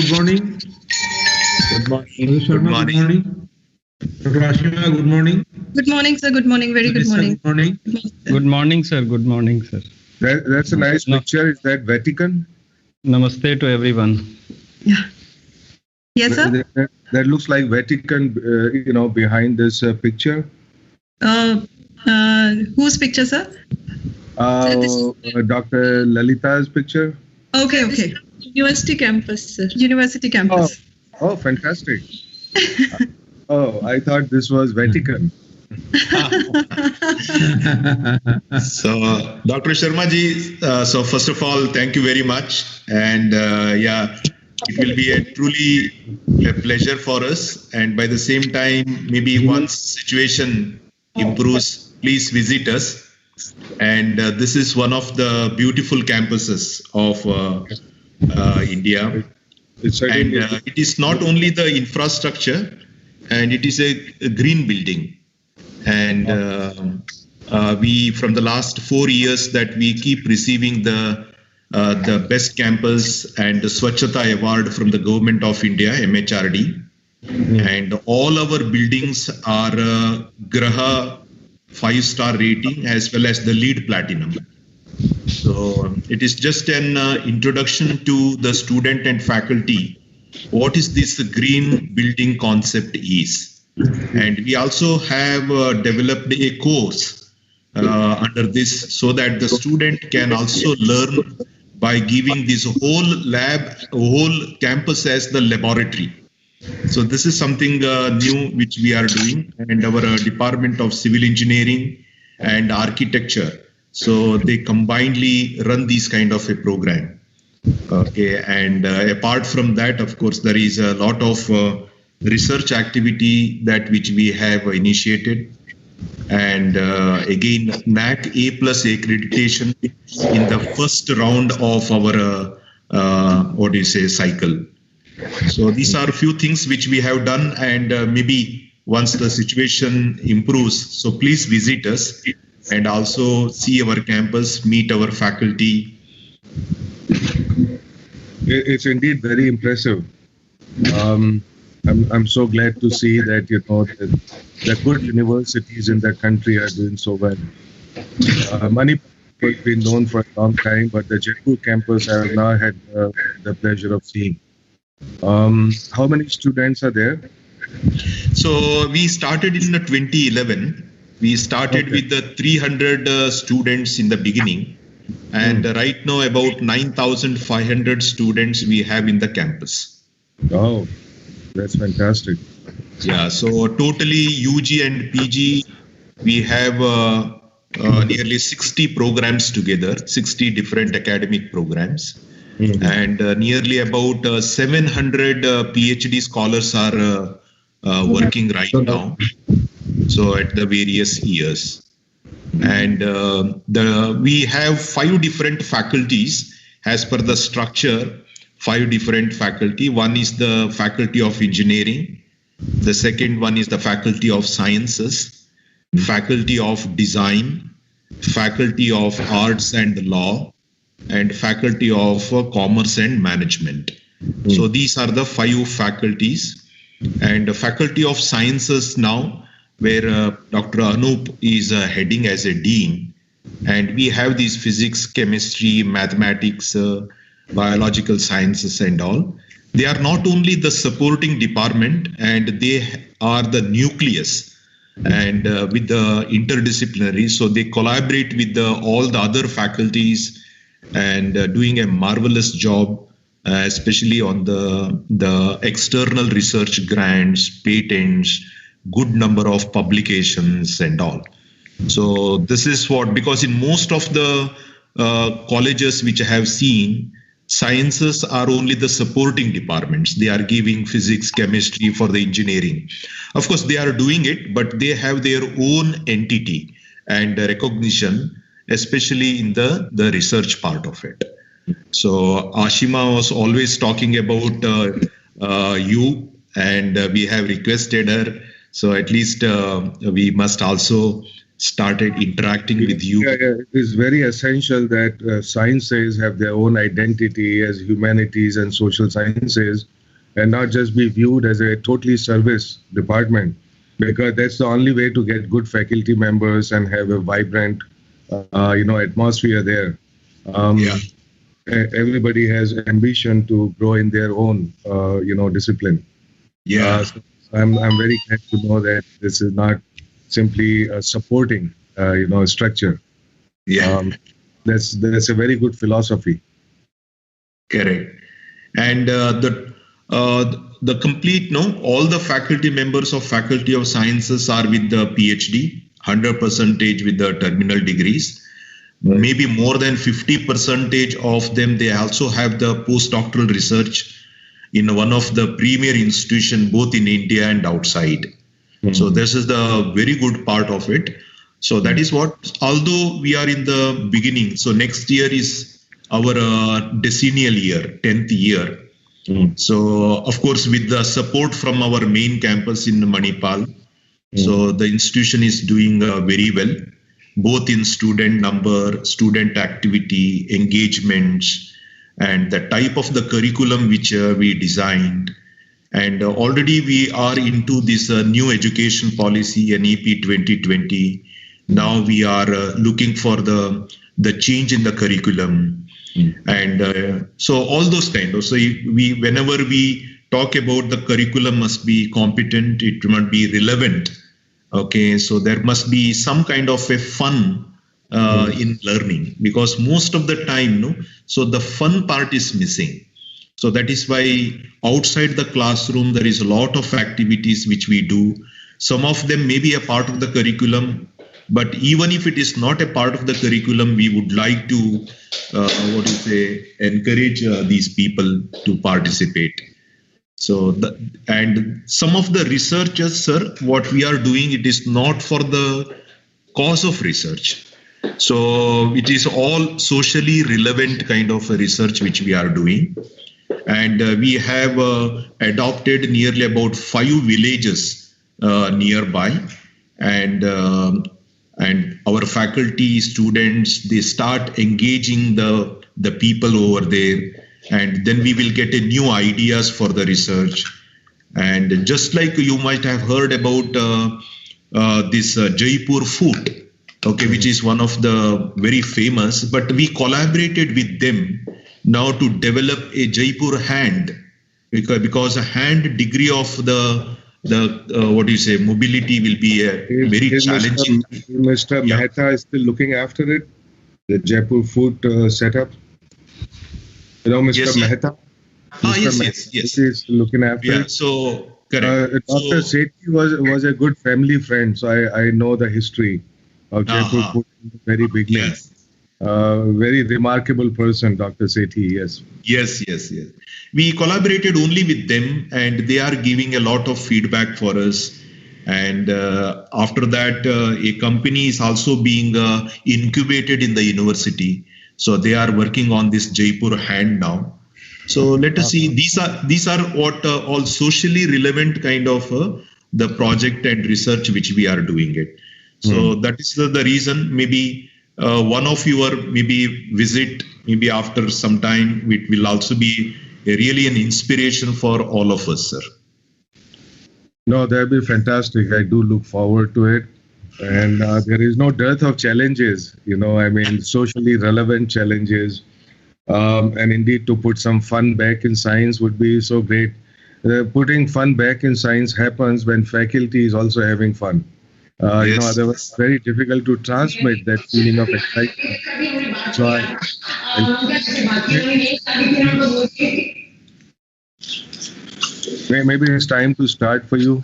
good morning. Good morning. Good morning. Dr. Ashima, good morning. Good morning, sir. Good morning. Very good morning. Good morning. Good morning, sir. Good morning, sir. That's a nice picture. Is that Vatican? Namaste to everyone. Yeah. Yes, sir. That looks like Vatican, behind this picture. Whose picture, sir? Dr. Lalita's picture. Okay. University campus, sir. University campus. Oh, fantastic. I thought this was Vatican. So, Dr. Sharma ji, so first of all, thank you very much. And it will be truly a pleasure for us. And by the same time, maybe once situation improves, please visit us. And this is one of the beautiful campuses of India. And it is not only the infrastructure, and it is a green building. And we, from the last 4 years, that we keep receiving the best campus and the Swachhata Award from the Government of India, MHRD. And all our buildings are Graha 5-star rating as well as the LEED Platinum. So it is just an introduction to the student and faculty what is this green building concept is. And we also have developed a course under this so that the student can also learn by giving this whole campus as the laboratory. So this is something new which we are doing, and our Department of Civil Engineering and Architecture. So they combinedly run these kind of a program. Okay, and apart from that, of course, there is a lot of research activity that which we have initiated. And again, NAC A+ accreditation in the first round of our cycle. So these are a few things which we have done, and maybe once the situation improves, so please visit us and also see our campus, meet our faculty. It's indeed very impressive. I'm so glad to see that the good universities in the country are doing so well. Manipal has been known for a long time, but the Jaipur campus I have now had the pleasure of seeing. How many students are there? So we started in 2011. We started with the 300 students in the beginning, and right now about 9,500 students we have in the campus. Oh, that's fantastic. Yeah, so totally UG and PG, we have nearly 60 programs together, 60 different academic programs. And nearly about 700 PhD scholars are working right now, so at the various years. And we have 5 different faculties as per the structure, 5 different faculty. One is the Faculty of Engineering, the second one is the Faculty of Sciences, Faculty of Design, Faculty of Arts and Law, and Faculty of Commerce and Management. So these are the 5 faculties. And the Faculty of Sciences now, where Dr. Anup is heading as a dean, and we have these physics, chemistry, mathematics, biological sciences and all. They are not only the supporting department, and they are the nucleus and with the interdisciplinary. So they collaborate with all the other faculties and doing a marvelous job, especially on the external research grants, patents, good number of publications and all. So this is what, because in most of the colleges which I have seen, sciences are only the supporting departments. They are giving physics, chemistry for the engineering. Of course, they are doing it, but they have their own entity and recognition, especially in the research part of it. So Ashima was always talking about you, and we have requested her. So at least we must also started interacting with you. Yeah, it is very essential that sciences have their own identity as humanities and social sciences. and not just be viewed as a totally service department, because that's the only way to get good faculty members and have a vibrant, atmosphere there. Everybody has ambition to grow in their own, discipline. So I'm very glad to know that this is not simply supporting, structure. That's a very good philosophy. Correct. And the complete, all the faculty members of Faculty of Sciences are with the PhD, 100% with the terminal degrees. Maybe more than 50% of them, they also have the postdoctoral research in one of the premier institutions, both in India and outside. So this is the very good part of it. So that is what, although we are in the beginning, so next year is our decennial year, 10th year. So of course, with the support from our main campus in Manipal, so the institution is doing very well, both in student number, student activity, engagements, and the type of the curriculum which we designed. And already we are into this new education policy, NEP 2020. Now we are looking for the change in the curriculum. And so all those kind of, so whenever we talk about the curriculum must be competent, it must be relevant. Okay, so there must be some kind of a fun in learning, because most of the time, so the fun part is missing. So that is why outside the classroom, there is a lot of activities which we do. Some of them may be a part of the curriculum, but even if it is not a part of the curriculum, we would like to, encourage these people to participate. So, and some of the researchers, sir, what we are doing, it is not for the cause of research. So it is all socially relevant kind of a research which we are doing. And we have adopted nearly about 5 villages nearby. And our faculty, students, they start engaging the people over there. And then we will get a new ideas for the research. And just like you might have heard about this Jaipur food, okay, which is one of the very famous, but we collaborated with them now to develop a Jaipur hand, because a hand degree of the mobility will be a very challenging. Mr. Mehta is still looking after it, the Jaipur food setup. Mr. Mehta. Yes. Is looking after it. So correct. Dr. Sethi was a good family friend, so I know the history of Jaipur food in the very beginning. Yes. Very remarkable person, Dr. Sethi. Yes. Yes. We collaborated only with them, and they are giving a lot of feedback for us. And after that, a company is also being incubated in the university. So they are working on this Jaipur hand now. So let us see. These are what all socially relevant kind of the project and research which we are doing it. So that is the reason. Maybe one of your maybe visit maybe after some time, it will also be really an inspiration for all of us, sir. No, that will be fantastic. I do look forward to it. And there is no dearth of challenges, socially relevant challenges. And indeed, to put some fun back in science would be so great. Putting fun back in science happens when faculty is also having fun. Otherwise, it's very difficult to transmit that feeling of excitement. So maybe it's time to start for you.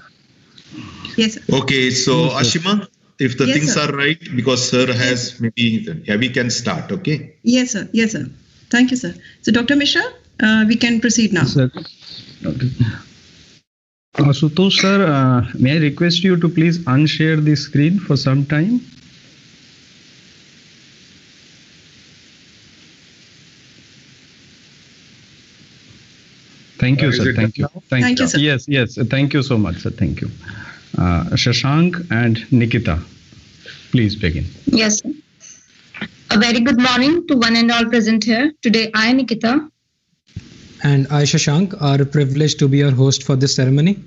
Yes, sir. Okay, so Ashima, if the Yes, things sir. are right, because sir has maybe, we can start, okay? Yes, sir. Thank you, sir. So, Dr. Mishra, we can proceed now. Sir. Okay. Ashutosh sir, may I request you to please unshare the screen for some time? Thank you, sir. Thank you. Thank you, sir. Yes. Thank you so much, sir. Thank you. Shashank and Nikita, please begin. Yes, sir. A very good morning to one and all present here. Today, I, Nikita, and I, Shashank, are privileged to be your host for this ceremony.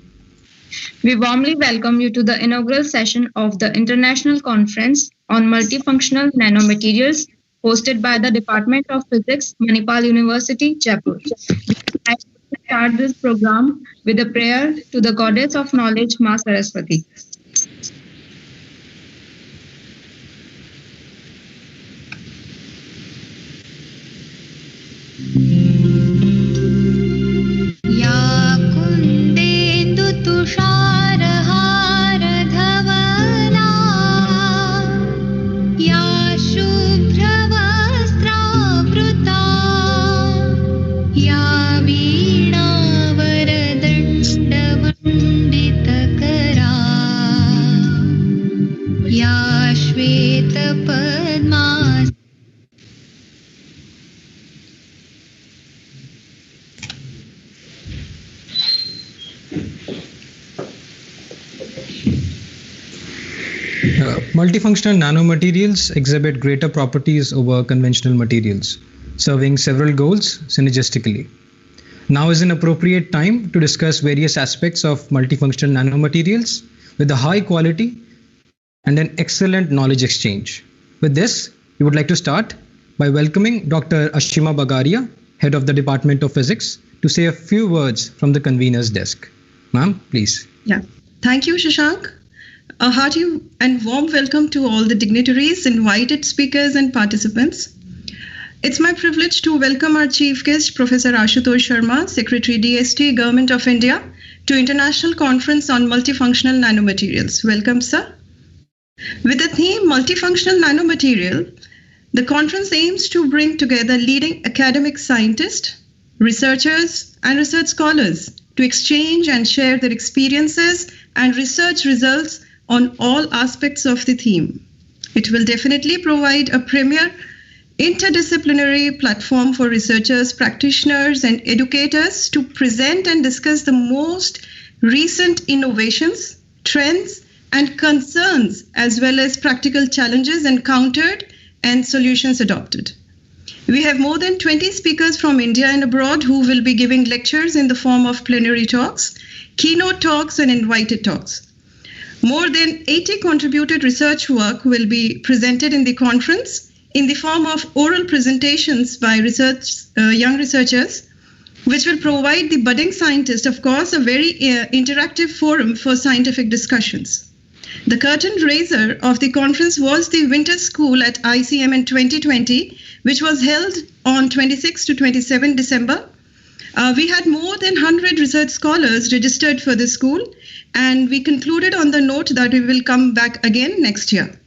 We warmly welcome you to the inaugural session of the International Conference on Multifunctional Nanomaterials, hosted by the Department of Physics, Manipal University, Jaipur. I will start this program with a prayer to the Goddess of Knowledge, Ma Saraswati. Multifunctional nanomaterials exhibit greater properties over conventional materials, serving several goals synergistically. Now is an appropriate time to discuss various aspects of multifunctional nanomaterials with a high quality and an excellent knowledge exchange. With this, we would like to start by welcoming Dr. Ashima Bagaria, Head of the Department of Physics, to say a few words from the convener's desk. Ma'am, please. Yeah, thank you, Shashank. A hearty and warm welcome to all the dignitaries, invited speakers and participants. It's my privilege to welcome our Chief Guest, Professor Ashutosh Sharma, Secretary DST, Government of India, to International Conference on Multifunctional Nanomaterials. Welcome, sir. With the theme Multifunctional Nanomaterial, the conference aims to bring together leading academic scientists, researchers, and research scholars to exchange and share their experiences and research results on all aspects of the theme. It will definitely provide a premier interdisciplinary platform for researchers, practitioners, and educators to present and discuss the most recent innovations, trends, and concerns, as well as practical challenges encountered and solutions adopted. We have more than 20 speakers from India and abroad who will be giving lectures in the form of plenary talks, keynote talks, and invited talks. More than 80 contributed research work will be presented in the conference in the form of oral presentations by young researchers, which will provide the budding scientist, of course, a very interactive forum for scientific discussions. The curtain raiser of the conference was the Winter School at ICMN 2020, which was held on 26 to 27 December. We had more than 100 research scholars registered for the school, and we concluded on the note that we will come back again next year.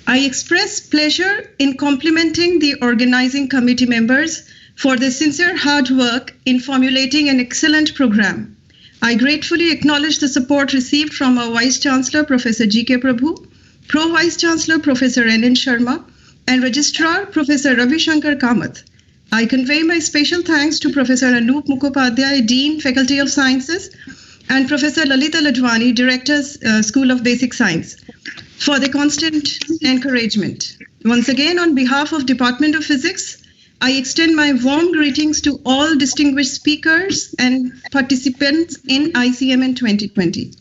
I express pleasure in complimenting the organizing committee members for their sincere hard work in formulating an excellent program. I gratefully acknowledge the support received from our Vice Chancellor, Professor G.K. Prabhu, Pro Vice Chancellor, Professor N.N. Sharma, and Registrar, Professor Ravi Shankar Kamath. I convey my special thanks to Professor Anup Mukhopadhyay, Dean, Faculty of Sciences, and Professor Lalita Ladwani, Director, School of Basic Science, for the constant encouragement. Once again, on behalf of Department of Physics, I extend my warm greetings to all distinguished speakers and participants in ICMN 2020.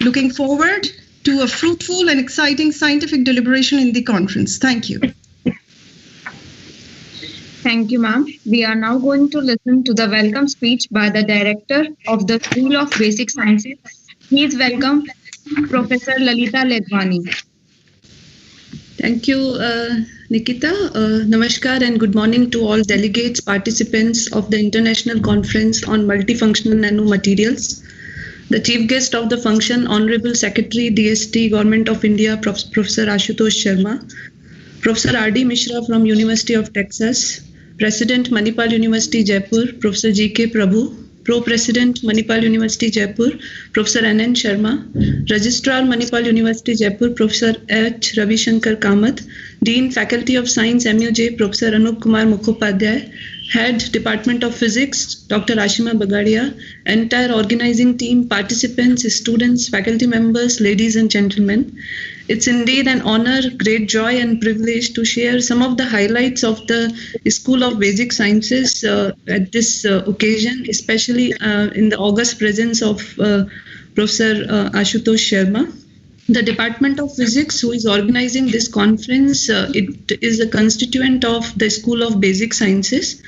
Looking forward to a fruitful and exciting scientific deliberation in the conference. Thank you. Thank you, ma'am. We are now going to listen to the welcome speech by the Director of the School of Basic Sciences. Please welcome Professor Lalita Ladwani. Thank you, Nikita. Namaskar and good morning to all delegates, participants of the International Conference on Multifunctional Nanomaterials. The Chief Guest of the function, Honorable Secretary, DST, Government of India, Professor Ashutosh Sharma, Professor R.D. Mishra from University of Texas, President, Manipal University Jaipur, Professor G.K. Prabhu, Pro-President, Manipal University Jaipur, Professor N.N. Sharma, Registrar, Manipal University Jaipur, Professor H. Ravi Shankar Kamath, Dean, Faculty of Science, MUJ, Professor Anup Kumar Mukhopadhyay, Head, Department of Physics, Dr. Ashima Bagaria, entire organizing team, participants, students, faculty members, ladies and gentlemen. It's indeed an honor, great joy and privilege to share some of the highlights of the School of Basic Sciences at this occasion, especially in the august presence of Professor Ashutosh Sharma. The Department of Physics, who is organizing this conference, it is a constituent of the School of Basic Sciences.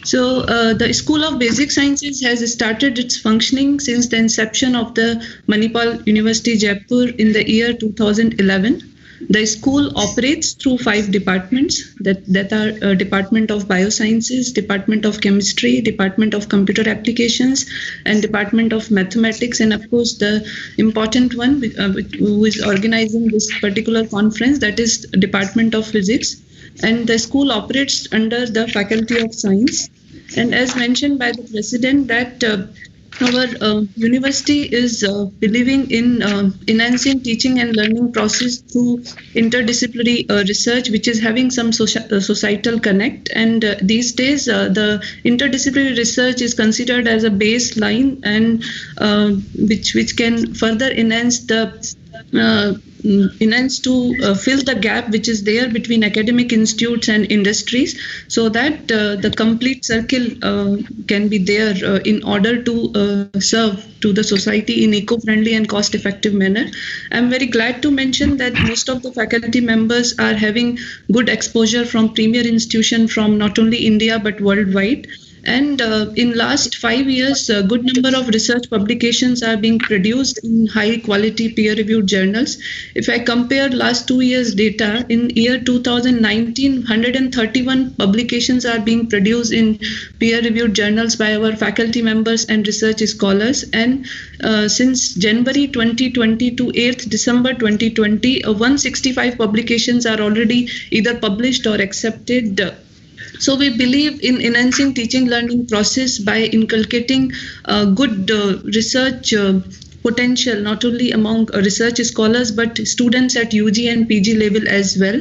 So the School of Basic Sciences has started its functioning since the inception of the Manipal University Jaipur in the year 2011. The school operates through 5 departments that are Department of Biosciences, Department of Chemistry, Department of Computer Applications, and Department of Mathematics. And of course, the important one who is organizing this particular conference, that is Department of Physics. And the school operates under the Faculty of Science. And as mentioned by the President, that our university is believing in enhancing teaching and learning process through interdisciplinary research, which is having some societal connect. And these days, the interdisciplinary research is considered as a baseline, and which can further enhance to fill the gap which is there between academic institutes and industries, so that the complete circle can be there in order to serve to the society in eco-friendly and cost-effective manner. I'm very glad to mention that most of the faculty members are having good exposure from premier institutions from not only India but worldwide. And in last 5 years, a good number of research publications are being produced in high quality peer-reviewed journals. If I compare last 2 years data, in year 2019, 131 publications are being produced in peer-reviewed journals by our faculty members and research scholars. And since January 2020 to 8th December 2020, 165 publications are already either published or accepted. So we believe in enhancing teaching learning process by inculcating good research potential, not only among research scholars, but students at UG and PG level as well.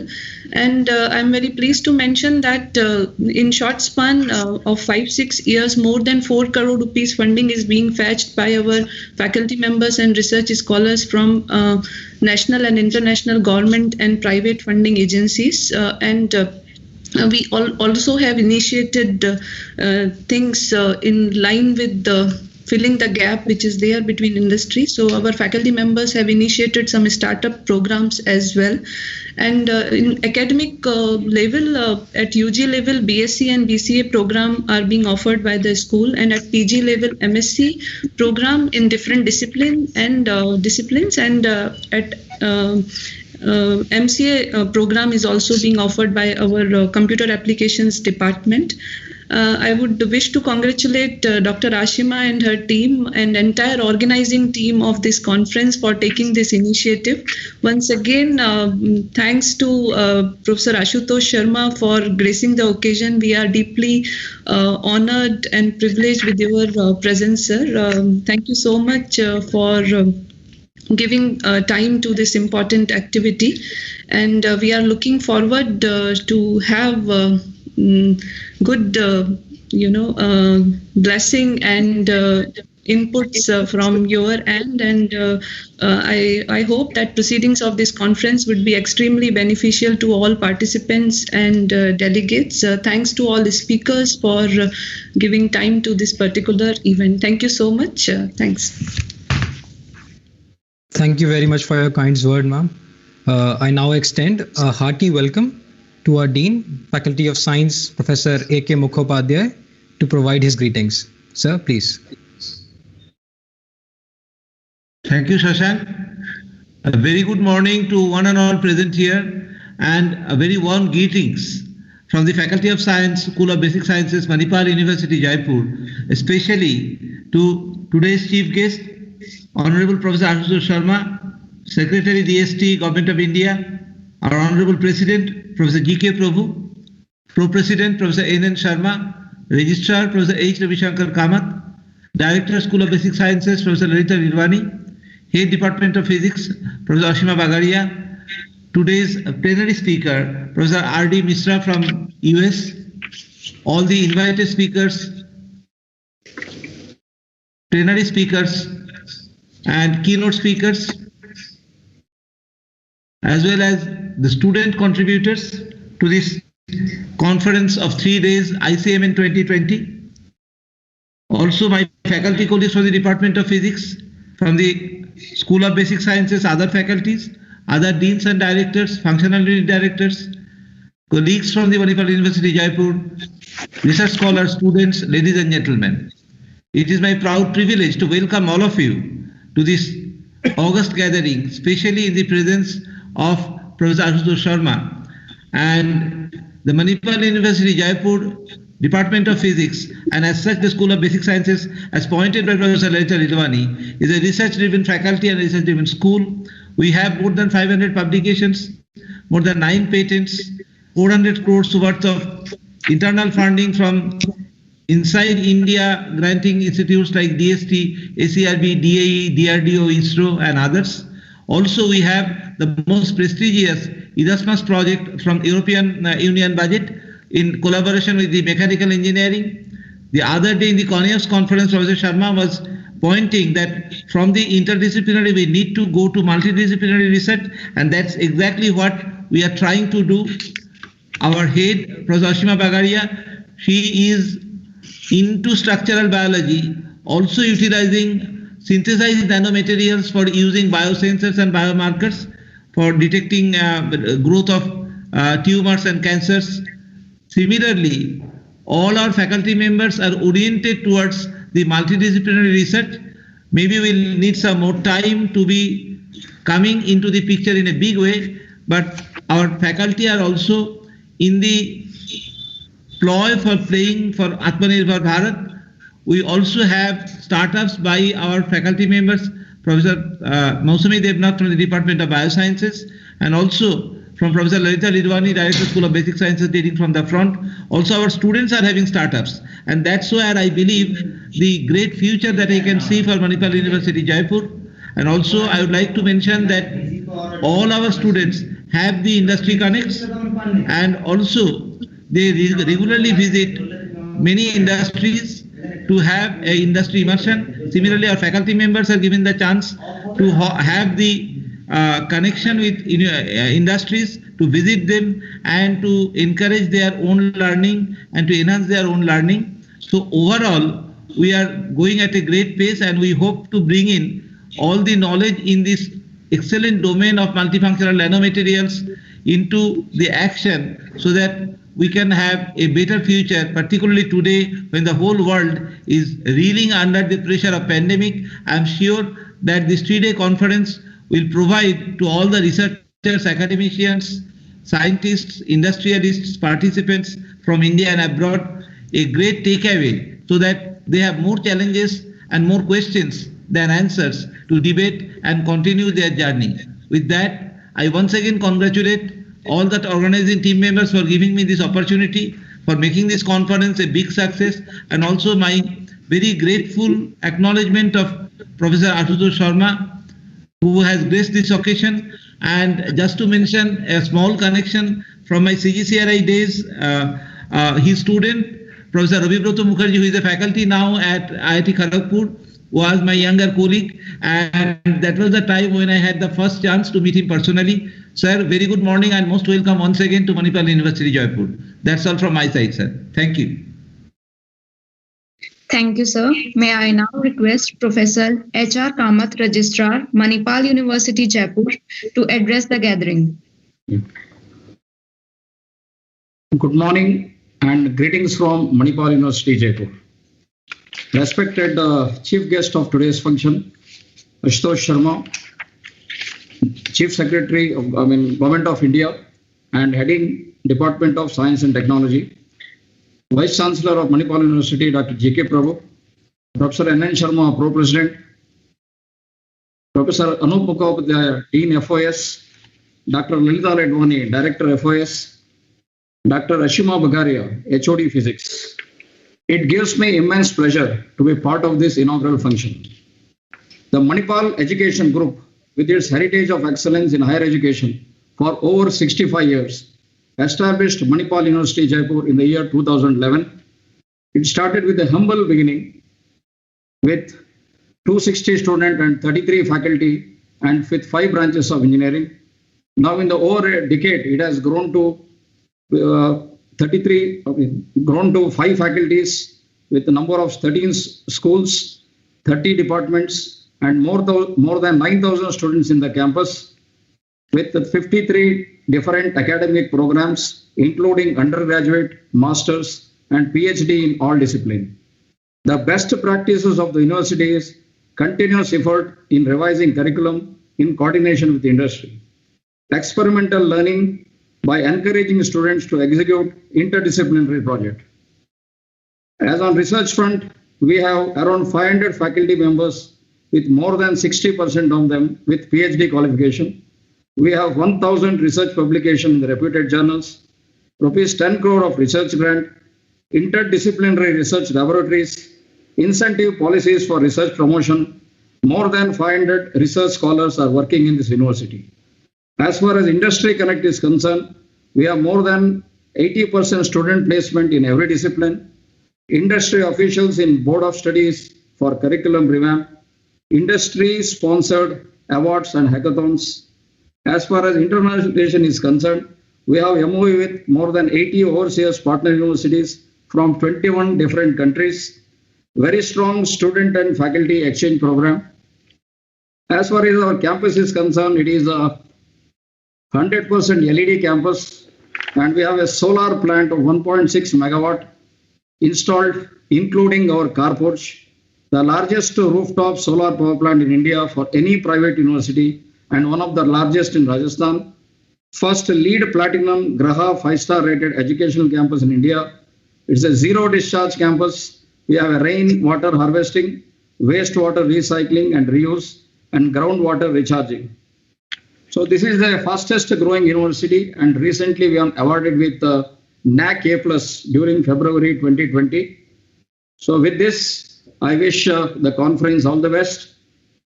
And I'm very pleased to mention that in short span of 5-6 years, more than 4 crore rupees funding is being fetched by our faculty members and research scholars from national and international government and private funding agencies. We also have initiated things in line with filling the gap which is there between industry. So our faculty members have initiated some startup programs as well. And in academic level, at UG level, BSc and BCA program are being offered by the school, and at PG level, MSc program in different disciplines, and at MCA program is also being offered by our computer applications department. I would wish to congratulate Dr. Ashima and her team and entire organizing team of this conference for taking this initiative. Once again, thanks to Professor Ashutosh Sharma for gracing the occasion. We are deeply honored and privileged with your presence, sir. Thank you so much for giving time to this important activity, and we are looking forward to have good blessing and inputs from your end, and I hope that proceedings of this conference would be extremely beneficial to all participants and delegates. Thanks to all the speakers for giving time to this particular event. Thank you so much. Thanks. Thank you very much for your kind word, ma'am. I now extend a hearty welcome to our Dean, Faculty of Science, Professor A.K. Mukhopadhyay, to provide his greetings. Sir, please. Thank you, Shashank. A very good morning to one and all present here, and a very warm greetings from the Faculty of Science, School of Basic Sciences, Manipal University Jaipur, especially to today's chief guest, Honorable Professor Ashutosh Sharma, Secretary DST, Government of India, our Honorable President, Professor G.K. Prabhu, Pro-President, Professor N.N. Sharma, Registrar, Professor H. Ravishankar Kamath, Director, School of Basic Sciences, Professor Lalita Nirvani, Head Department of Physics, Professor Ashima Bagaria, today's plenary speaker, Professor R.D. Mishra from US, all the invited speakers, plenary speakers, and keynote speakers, as well as the student contributors to this conference of 3 days ICMN 2020. Also my faculty colleagues from the Department of Physics, from the School of Basic Sciences, other faculties, other deans and directors, functional unit directors, colleagues from the Manipal University Jaipur, research scholars, students, ladies and gentlemen. It is my proud privilege to welcome all of you to this August gathering, especially in the presence of Professor Ashutosh Sharma and the Manipal University Jaipur Department of Physics, and as such the School of Basic Sciences, as pointed by Professor Lalita Ridwani, is a research-driven faculty and research-driven school. We have more than 500 publications, more than 9 patents, 400 crores worth of internal funding from inside India, granting institutes like DST, ACRB, DAE, DRDO, ISRO, and others. Also, we have the most prestigious Erasmus project from European Union budget in collaboration with the mechanical engineering. The other day in the Cornelius conference, Professor Sharma was pointing that from the interdisciplinary, we need to go to multidisciplinary research, and that's exactly what we are trying to do. Our head, Professor Ashima Bagaria, she is into structural biology, also utilizing synthesized nanomaterials for using biosensors and biomarkers for detecting growth of tumors and cancers. Similarly, all our faculty members are oriented towards the multidisciplinary research. Maybe we'll need some more time to be coming into the picture in a big way, but our faculty are also in the ploy for playing for Atmanirbhar Bharat. We also have startups by our faculty members, Professor Mausami Devnath from the Department of Biosciences, and also from Professor Lalita Ridwani, Director School of Basic Sciences, leading from the front. Also our students are having startups, and that's where I believe the great future that I can see for Manipal University Jaipur. And also I would like to mention that all our students have the industry connects, and also they regularly visit many industries to have an industry immersion. Similarly, our faculty members are given the chance to have the connection with industries, to visit them and to encourage their own learning and to enhance their own learning. So overall, we are going at a great pace, and we hope to bring in all the knowledge in this excellent domain of multifunctional nanomaterials into the action, so that we can have a better future, particularly today when the whole world is reeling under the pressure of pandemic. I'm sure that this 3-day conference will provide to all the researchers, academicians, scientists, industrialists, participants from India and abroad a great takeaway, so that they have more challenges and more questions than answers to debate and continue their journey. With that, I once again congratulate all that organizing team members for giving me this opportunity, for making this conference a big success, and also my very grateful acknowledgement of Professor Ashutosh Sharma, who has graced this occasion. And just to mention a small connection from my CGCRI days, his student, Professor Rabibroto Mukherjee, who is a faculty now at IIT Kharagpur, was my younger colleague, and that was the time when I had the first chance to meet him personally. Sir, very good morning and most welcome once again to Manipal University Jaipur. That's all from my side, sir. Thank you. Thank you, sir. May I now request Professor H.R. Kamath, Registrar, Manipal University Jaipur, to address the gathering. Good morning and greetings from Manipal University Jaipur. Respected Chief Guest of today's function, Ashutosh Sharma, Chief Secretary of Government of India and heading Department of Science and Technology, Vice Chancellor of Manipal University, Dr. J.K. Prabhu, Professor N.N. Sharma, Pro-President, Professor Anup Mukhopadhyaya, Dean FOS, Dr. Lalita Ledwani, Director FOS, Dr. Ashima Bagaria, HOD Physics. It gives me immense pleasure to be part of this inaugural function. The Manipal Education Group, with its heritage of excellence in higher education for over 65 years, established Manipal University Jaipur in the year 2011. It started with a humble beginning with 260 students and 33 faculty and with 5 branches of engineering. Now in the over a decade, it has grown to 5 faculties with a number of 13 schools, 30 departments, and more than 9,000 students in the campus, with 53 different academic programs, including undergraduate, masters, and PhD in all disciplines. The best practices of the university is continuous effort in revising curriculum in coordination with industry. Experimental learning by encouraging students to execute interdisciplinary projects. As on research front, we have around 500 faculty members with more than 60% of them with PhD qualification. We have 1,000 research publications in the reputed journals, rupees 10 crore of research grant, interdisciplinary research laboratories, incentive policies for research promotion. More than 500 research scholars are working in this university. As far as industry connect is concerned, we have more than 80% student placement in every discipline, industry officials in board of studies for curriculum revamp, industry sponsored awards and hackathons. As far as internationalization is concerned, we have MOU with more than 80 overseas partner universities from 21 different countries, very strong student and faculty exchange program. As far as our campus is concerned, it is a 100% LED campus, and we have a solar plant of 1.6 megawatt installed, including our carports, the largest rooftop solar power plant in India for any private university and one of the largest in Rajasthan. First LEED Platinum Graha 5-star rated educational campus in India. It's a zero discharge campus. We have a rain water harvesting, wastewater recycling and reuse, and groundwater recharging. So this is the fastest growing university, and recently we are awarded with NAC A+ during February 2020. So with this, I wish the conference all the best.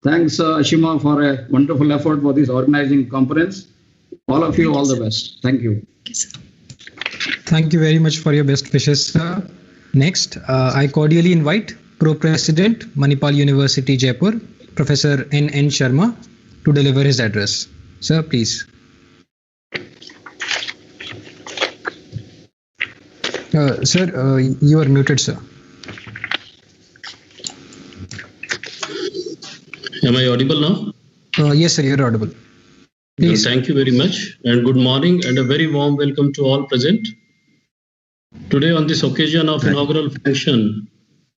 Thanks Ashima for a wonderful effort for this organizing conference. All of you, all the best. Thank you. Thank you very much for your best wishes, sir. Next, I cordially invite Pro-President, Manipal University Jaipur, Professor N.N. Sharma, to deliver his address. Sir, please. Sir, you are muted, sir. Am I audible now? Yes, sir, you're audible. Please. Thank you very much, and good morning and a very warm welcome to all present. Today on this occasion of inaugural function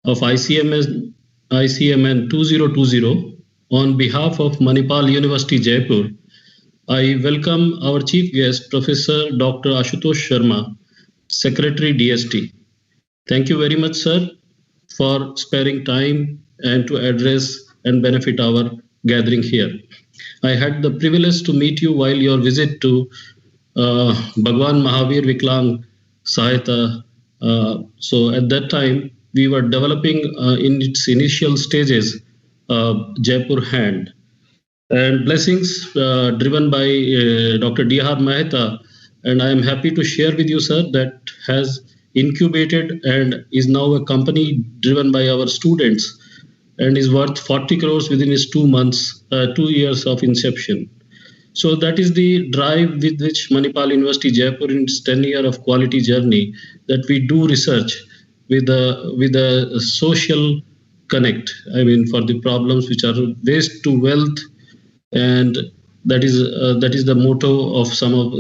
of ICMN 2020, on behalf of Manipal University Jaipur, I welcome our Chief Guest, Professor Dr. Ashutosh Sharma, Secretary DST. Thank you very much, sir, for sparing time and to address and benefit our gathering here. I had the privilege to meet you while your visit to Bhagwan Mahavir Viklang Sahayata. So at that time, we were developing in its initial stages Jaipur Hand. And blessings driven by Dr. D.R. Mehta, and I am happy to share with you, sir, that has incubated and is now a company driven by our students and is worth 40 crores within its 2 years of inception. So that is the drive with which Manipal University Jaipur in its 10-year of quality journey, that we do research with a social connect. I mean, for the problems which are waste to wealth, and that is the motto of some of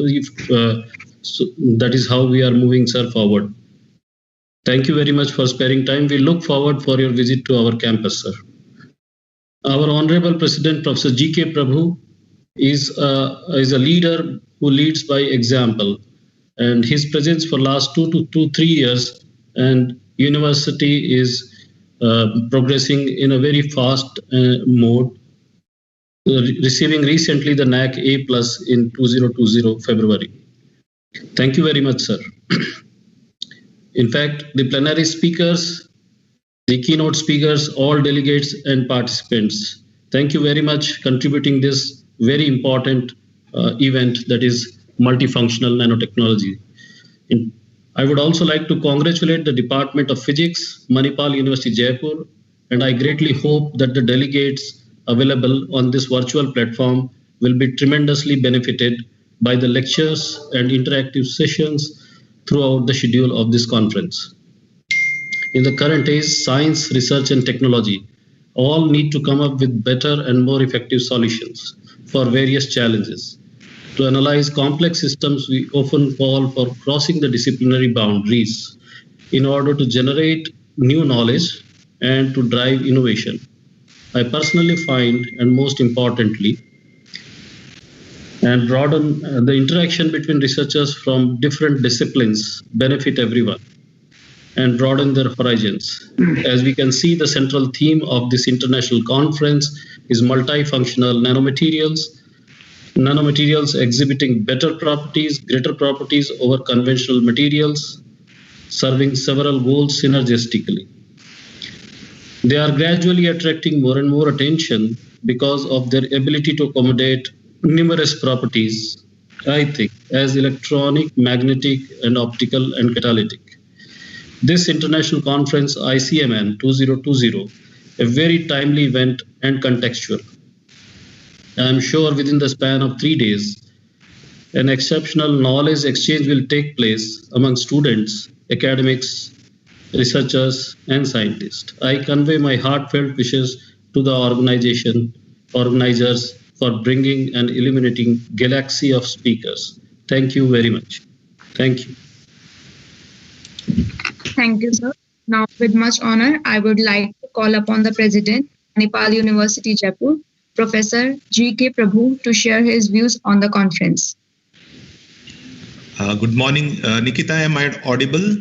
so that is how we are moving, sir, forward. Thank you very much for sparing time. We look forward for your visit to our campus, sir. Our Honorable President, Professor G.K. Prabhu, is a leader who leads by example, and his presence for last 2 to 3 years, and university is progressing in a very fast mode, receiving recently the NAC A+ in 2020 February. Thank you very much, sir. In fact, the plenary speakers, the keynote speakers, all delegates and participants, thank you very much contributing this very important event, that is multifunctional nanotechnology. I would also like to congratulate the Department of Physics, Manipal University Jaipur, and I greatly hope that the delegates available on this virtual platform will be tremendously benefited by the lectures and interactive sessions throughout the schedule of this conference. In the current age, science, research, and technology all need to come up with better and more effective solutions for various challenges. To analyze complex systems, we often call for crossing the disciplinary boundaries in order to generate new knowledge and to drive innovation. I personally find, and most importantly, and broaden the interaction between researchers from different disciplines benefit everyone and broaden their horizons. As we can see, the central theme of this international conference is multifunctional nanomaterials. Nanomaterials exhibiting better properties, greater properties over conventional materials, serving several goals synergistically. They are gradually attracting more and more attention because of their ability to accommodate numerous properties, I think, as electronic, magnetic, and optical and catalytic. This international conference, ICMN 2020, a very timely event and contextual. I am sure within the span of 3 days, an exceptional knowledge exchange will take place among students, academics, researchers, and scientists. I convey my heartfelt wishes to the organizers for bringing and illuminating galaxy of speakers. Thank you very much. Thank you. Thank you, sir. Now, with much honor, I would like to call upon the President, Manipal University Jaipur, Professor G.K. Prabhu, to share his views on the conference. Good morning. Nikita, am I audible?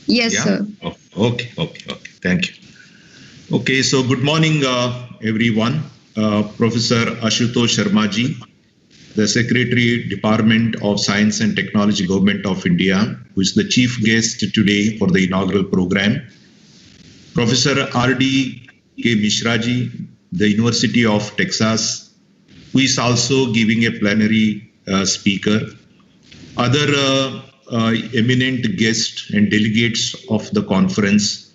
Yes, sir. Okay. Thank you. Okay, so good morning, everyone. Professor Ashutosh Sharma ji, the Secretary, Department of Science and Technology, Govt of India, who is the chief guest today for the inaugural program. Professor R.D. K. Mishra ji, the University of Texas, who is also giving a plenary speaker. Other eminent guests and delegates of the conference.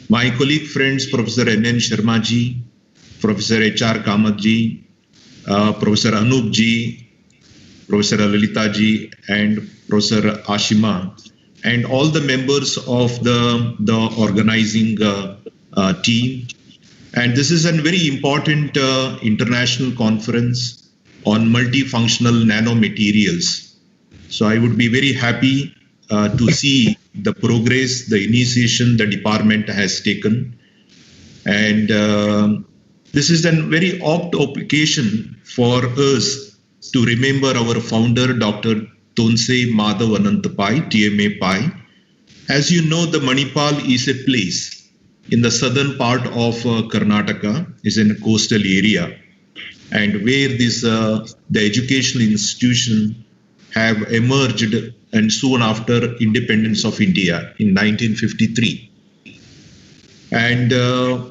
My colleague friends, Professor N.N. Sharma ji, Professor H.R. Kamath ji, Professor Anup ji, Professor Lalita ji, and Professor Ashima, and all the members of the organizing team. And this is a very important international conference on multifunctional nanomaterials. So I would be very happy to see the progress, the initiation the department has taken. And this is a very apt occasion for us to remember our founder, Dr. Tonsei Madhav Anantapai, TMA Pai. As you know, the Manipal is a place in the southern part of Karnataka, is in a coastal area, and where this the educational institution have emerged, and soon after independence of India in 1953. And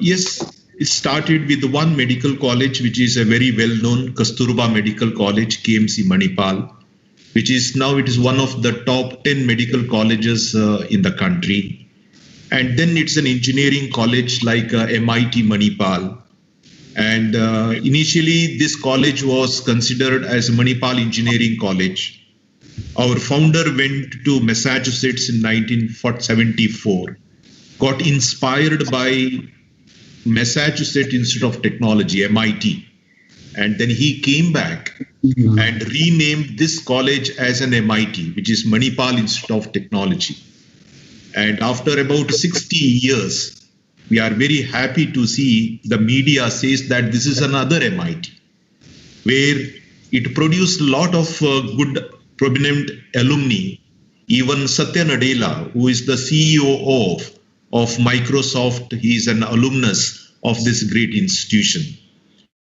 yes, it started with one medical college, which is a very well-known Kasturba Medical College, KMC Manipal, which is now it is one of the top 10 medical colleges in the country. And then it's an engineering college like MIT Manipal. And initially this college was considered as Manipal Engineering College. Our founder went to Massachusetts in 1974, got inspired by Massachusetts Institute of Technology, MIT. And then he came back and renamed this college as an MIT, which is Manipal Institute of Technology. And after about 60 years, we are very happy to see the media says that this is another MIT, where it produced a lot of good prominent alumni. Even Satya Nadella, who is the CEO of Microsoft, he is an alumnus of this great institution.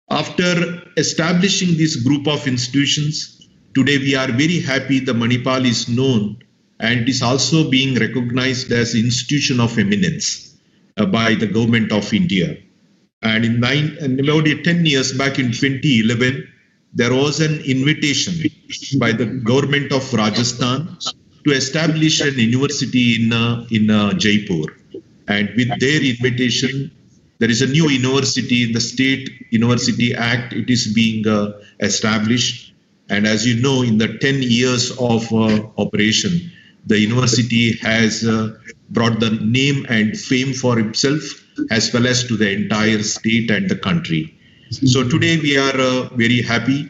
After establishing this group of institutions, today we are very happy the Manipal is known and it is also being recognized as an institution of eminence by the Govt of India. And in about 10 years back in 2011, there was an invitation by the government of Rajasthan to establish an university in Jaipur. And with their invitation, there is a new university in the State University Act. It is being established. And as you know, in the 10 years of operation, the university has brought the name and fame for itself, as well as to the entire state and the country. So today we are very happy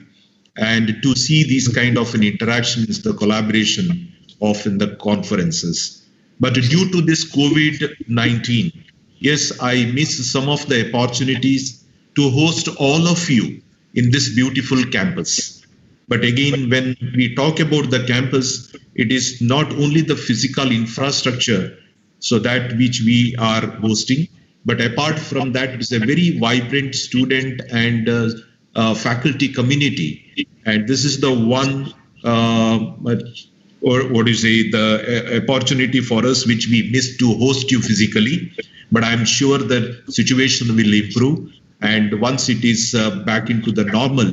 and to see these kind of an interactions, the collaboration of in the conferences. But due to this COVID-19, yes, I miss some of the opportunities to host all of you in this beautiful campus. But again, when we talk about the campus, it is not only the physical infrastructure, so that which we are hosting, but apart from that, it is a very vibrant student and faculty community. And this is the one, or what do you say, the opportunity for us which we missed to host you physically. But I'm sure that situation will improve. And once it is back into the normal,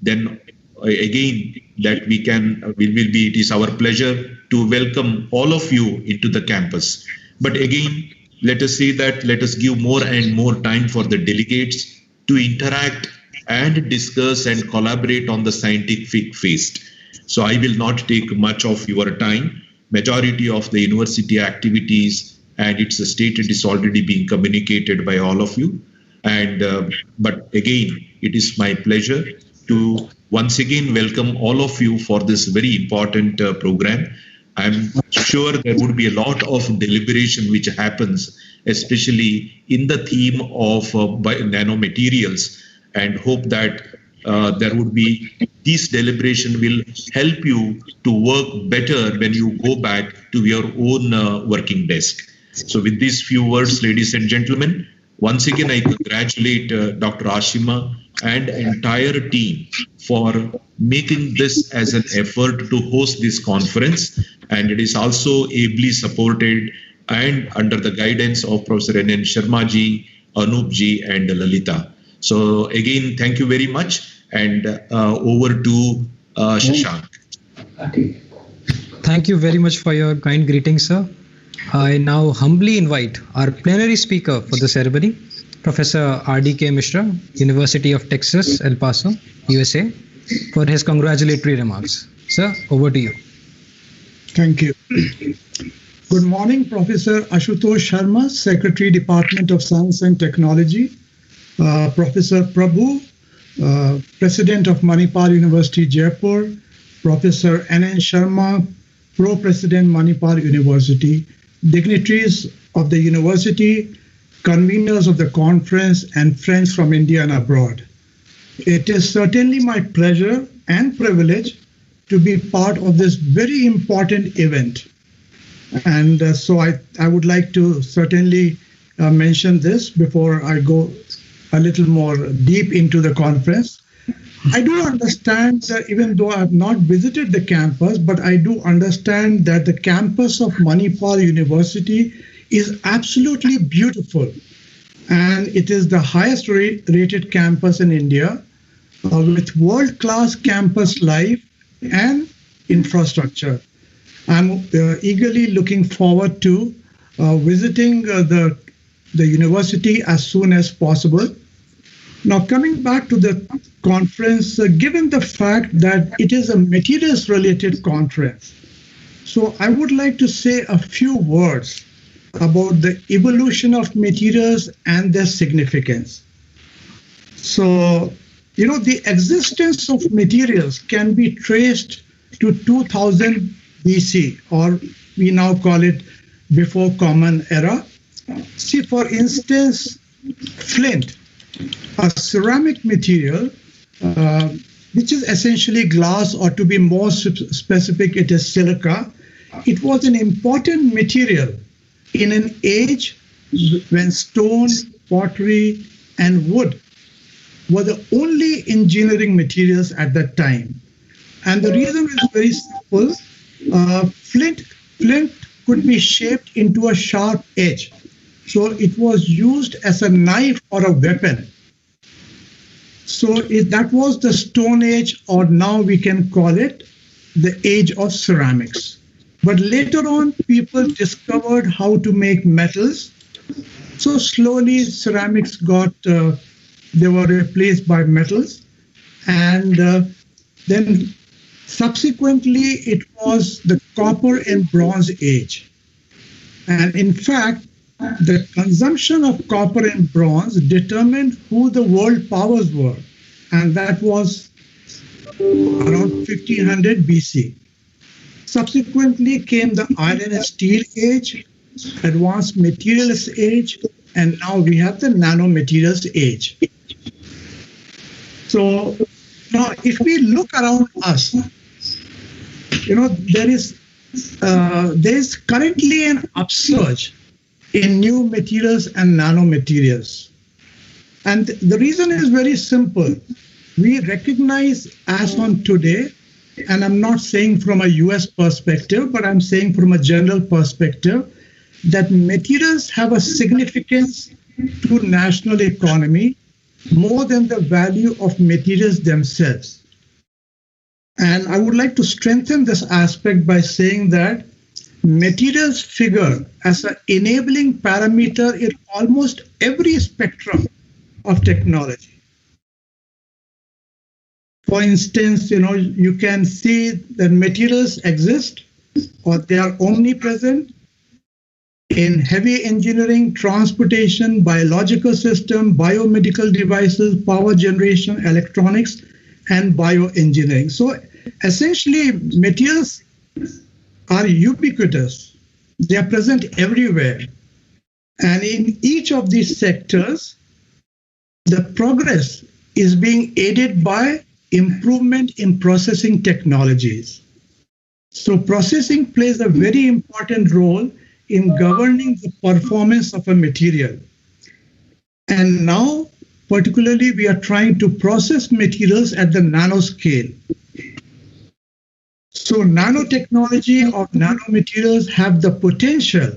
then again, that we can, it is our pleasure to welcome all of you into the campus. But again, let us say that let us give more and more time for the delegates to interact and discuss and collaborate on the scientific feast. So I will not take much of your time. Majority of the university activities and its stated is already being communicated by all of you. And but again, it is my pleasure to once again welcome all of you for this very important program. I'm sure there would be a lot of deliberation which happens, especially in the theme of nanomaterials, and hope that there would be, this deliberation will help you to work better when you go back to your own working desk. So with these few words, ladies and gentlemen, once again, I congratulate Dr. Ashima and entire team for making this as an effort to host this conference. And it is also ably supported and under the guidance of Professor N.N. Sharma ji, Anup ji, and Lalita. So again, thank you very much. And over to Shashank. Thank you very much for your kind greetings, sir. I now humbly invite our plenary speaker for the ceremony, Professor R.D.K. Mishra, University of Texas, El Paso, USA, for his congratulatory remarks. Sir, over to you. Thank you. Good morning, Professor Ashutosh Sharma, Secretary, Department of Science and Technology, Professor Prabhu, President of Manipal University Jaipur, Professor N.N. Sharma, Pro-President Manipal University, dignitaries of the university, conveners of the conference, and friends from India and abroad. It is certainly my pleasure and privilege to be part of this very important event. And so I would like to certainly mention this before I go a little more deep into the conference. I do understand that even though I have not visited the campus, but I do understand that the campus of Manipal University is absolutely beautiful. And it is the highest rated campus in India with world-class campus life and infrastructure. I'm eagerly looking forward to visiting the university as soon as possible. Now, coming back to the conference, given the fact that it is a materials-related conference, so I would like to say a few words about the evolution of materials and their significance. So, you know, the existence of materials can be traced to 2000 BC, or we now call it before Common Era. See, for instance, flint, a ceramic material, which is essentially glass, or to be more specific, it is silica. It was an important material in an age when stone, pottery, and wood were the only engineering materials at that time. And the reason is very simple. Flint could be shaped into a sharp edge. So it was used as a knife or a weapon. So that was the Stone Age, or now we can call it the age of ceramics. But later on, people discovered how to make metals. So slowly ceramics they were replaced by metals. And then subsequently, it was the copper and bronze age. And in fact, the consumption of copper and bronze determined who the world powers were. And that was around 1500 BC. Subsequently came the iron and steel age, advanced materials age, and now we have the nanomaterials age. So now if we look around us, there is currently an upsurge in new materials and nanomaterials. And the reason is very simple. We recognize as on today, and I'm not saying from a US perspective, but I'm saying from a general perspective, that materials have a significance to national economy more than the value of materials themselves. And I would like to strengthen this aspect by saying that materials figure as an enabling parameter in almost every spectrum of technology. For instance, you can see that materials exist or they are omnipresent in heavy engineering, transportation, biological system, biomedical devices, power generation, electronics, and bioengineering. So essentially, materials are ubiquitous. They are present everywhere. And in each of these sectors, the progress is being aided by improvement in processing technologies. So processing plays a very important role in governing the performance of a material. And now, particularly, we are trying to process materials at the nanoscale. So nanotechnology or nanomaterials have the potential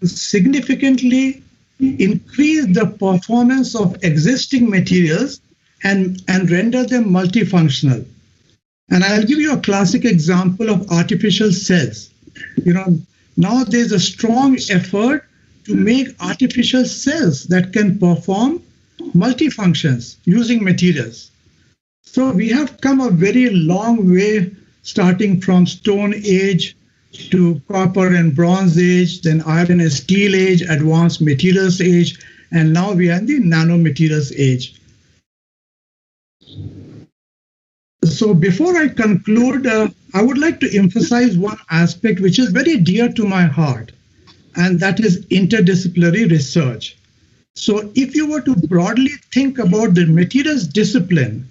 to significantly increase the performance of existing materials and render them multifunctional. And I'll give you a classic example of artificial cells. Now there's a strong effort to make artificial cells that can perform multifunctions using materials. So we have come a very long way, starting from Stone Age to Copper and Bronze Age, then Iron and Steel Age, Advanced Materials Age, and now we are in the Nanomaterials Age. So before I conclude, I would like to emphasize one aspect which is very dear to my heart, and that is interdisciplinary research. So if you were to broadly think about the materials discipline,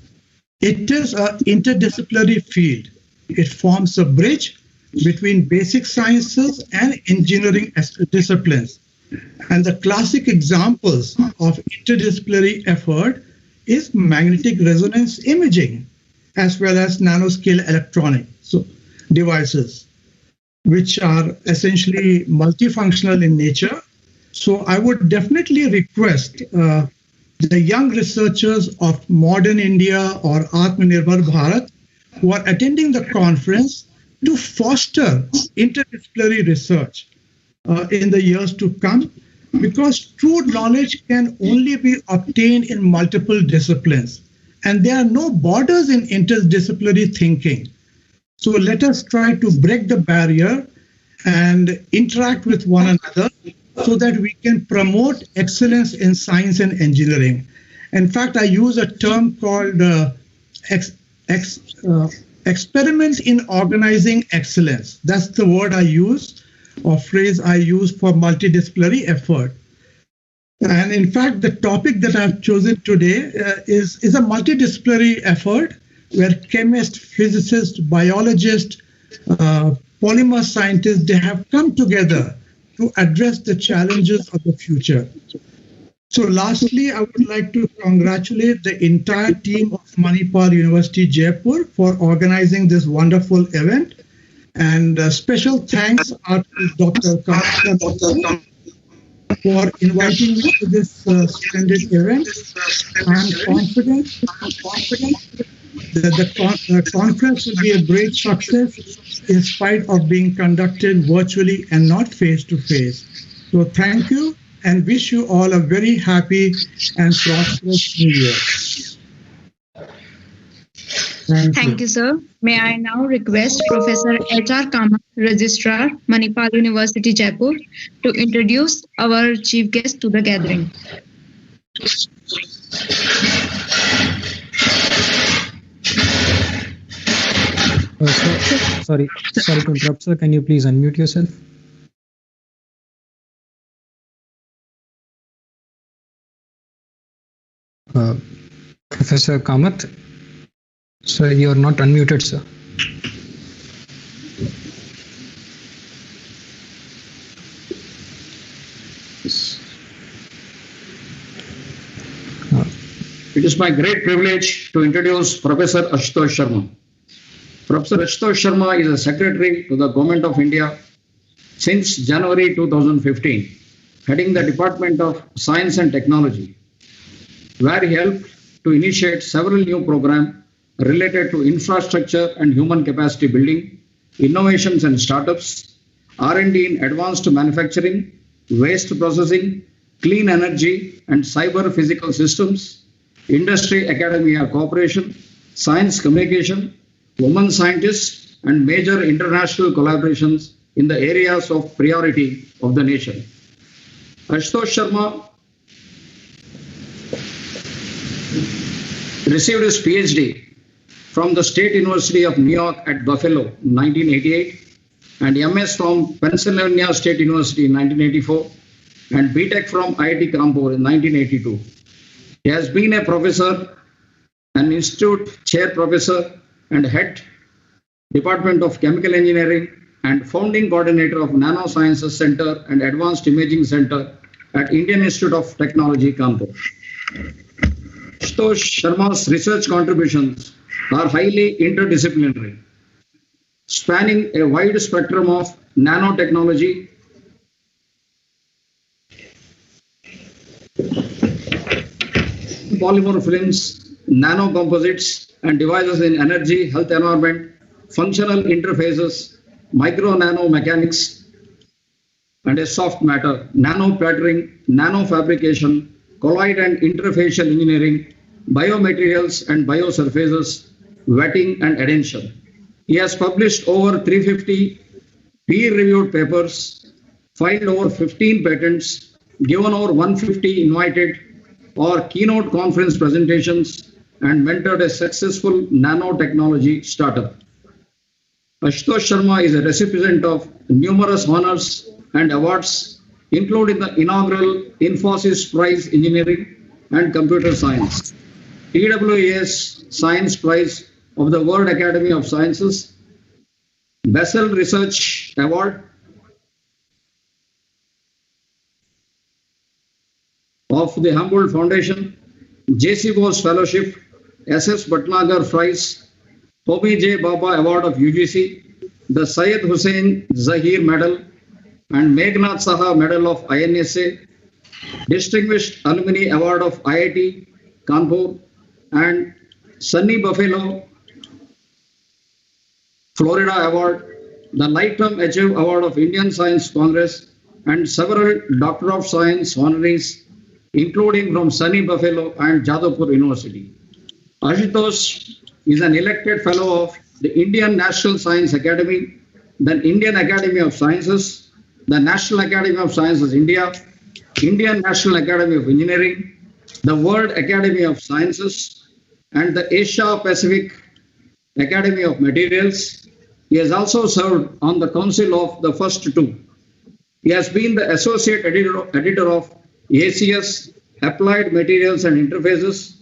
it is an interdisciplinary field. It forms a bridge between basic sciences and engineering disciplines. And the classic examples of interdisciplinary effort is magnetic resonance imaging, as well as nanoscale electronic devices, which are essentially multifunctional in nature. So I would definitely request the young researchers of Modern India or Atmanirbhar Bharat who are attending the conference to foster interdisciplinary research in the years to come, because true knowledge can only be obtained in multiple disciplines. And there are no borders in interdisciplinary thinking. So let us try to break the barrier and interact with one another so that we can promote excellence in science and engineering. In fact, I use a term called experiment in organizing excellence. That's the word I use, or phrase I use for multidisciplinary effort. And in fact, the topic that I've chosen today is a multidisciplinary effort where chemists, physicists, biologists, polymer scientists, they have come together to address the challenges of the future. So lastly, I would like to congratulate the entire team of Manipal University Jaipur for organizing this wonderful event. And special thanks are to Dr. for inviting me to this splendid event. I'm confident that the conference will be a great success in spite of being conducted virtually and not face-to-face. So thank you and wish you all a very happy and prosperous New Year. Thank you, sir. May I now request Professor H.R. Kamath, Registrar, Manipal University Jaipur, to introduce our chief guest to the gathering. Sorry to interrupt, sir. Can you please unmute yourself? Professor Kamath, sir, you are not unmuted, sir. It is my great privilege to introduce Professor Ashutosh Sharma. Professor Ashutosh Sharma is a secretary to the Government of India since January 2015, heading the Department of Science and Technology, where he helped to initiate several new programs related to infrastructure and human capacity building, innovations and startups, R&D in advanced manufacturing, waste processing, clean energy and cyber physical systems, industry academia cooperation, science communication, women scientists, and major international collaborations in the areas of priority of the nation. Ashutosh Sharma received his PhD from the State University of New York at Buffalo in 1988 and MS from Pennsylvania State University in 1984 and BTech from IIT Kanpur in 1982. He has been a professor, an institute chair professor and head Department of Chemical Engineering and founding coordinator of Nanosciences Center and Advanced Imaging Center at Indian Institute of Technology, Kanpur. Ashutosh Sharma's research contributions are highly interdisciplinary, spanning a wide spectrum of nanotechnology, polymer films, nanocomposites, and devices in energy, health, environment, functional interfaces, micro-nano mechanics, and a soft matter, nano-patterning, nanofabrication, colloid and interfacial engineering, biomaterials and biosurfaces, wetting and adhesion. He has published over 350 peer-reviewed papers, filed over 15 patents, given over 150 invited or keynote conference presentations, and mentored a successful nanotechnology startup. Ashutosh Sharma is a recipient of numerous honors and awards, including the inaugural Infosys Prize Engineering and Computer Science, TWAS Science Prize of the World Academy of Sciences, Bachelor Research Award of the Humboldt Foundation, J.C. Bose Fellowship, S.S. Bhatnagar Prize, Homi J. Baba Award of UGC, the Syed Hussain Zahir Medal, and Meghnad Saha Medal of INSA, Distinguished Alumni Award of IIT Kanpur, and Sunny Buffalo, Florida Award, the Lifetime Achieve Award of Indian Science Congress, and several Doctor of Science honorees, including from Sunny Buffalo and Jadavpur University. Ashutosh is an elected fellow of the Indian National Science Academy, the Indian Academy of Sciences, the National Academy of Sciences India, Indian National Academy of Engineering, the World Academy of Sciences, and the Asia Pacific Academy of Materials. He has also served on the council of the first two. He has been the associate editor of ACS, Applied Materials and Interfaces,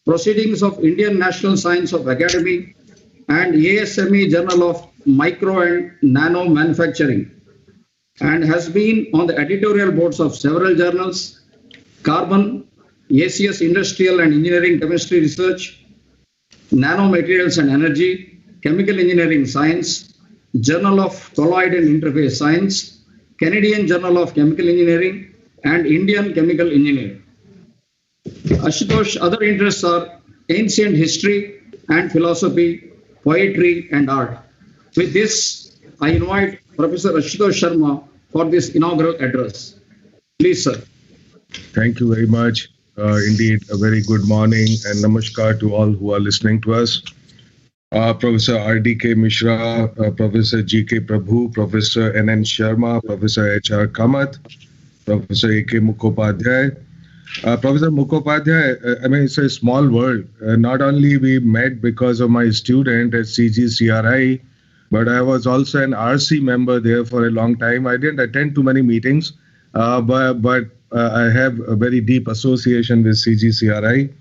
Proceedings of Indian National Science of Academy, and ASME Journal of Micro and Nano Manufacturing, and has been on the editorial boards of several journals: Carbon, ACS Industrial and Engineering Chemistry Research, Nanomaterials and Energy, Chemical Engineering Science, Journal of Colloid and Interface Science, Canadian Journal of Chemical Engineering, and Indian chemical engineer. Ashutosh's other interests are ancient history and philosophy, poetry, and art. With this, I invite Professor Ashutosh Sharma for this inaugural address. Please, sir. Thank you very much. Indeed, a very good morning and namaskar to all who are listening to us. Professor R.D.K. Mishra, Professor G.K. Prabhu, Professor N.N. Sharma, Professor H.R. Kamath, Professor A.K. Mukhopadhyay. Professor Mukhopadhyay, I mean, it's a small world. Not only we met because of my student at CGCRI, but I was also an RC member there for a long time. I didn't attend too many meetings, but I have a very deep association with CGCRI.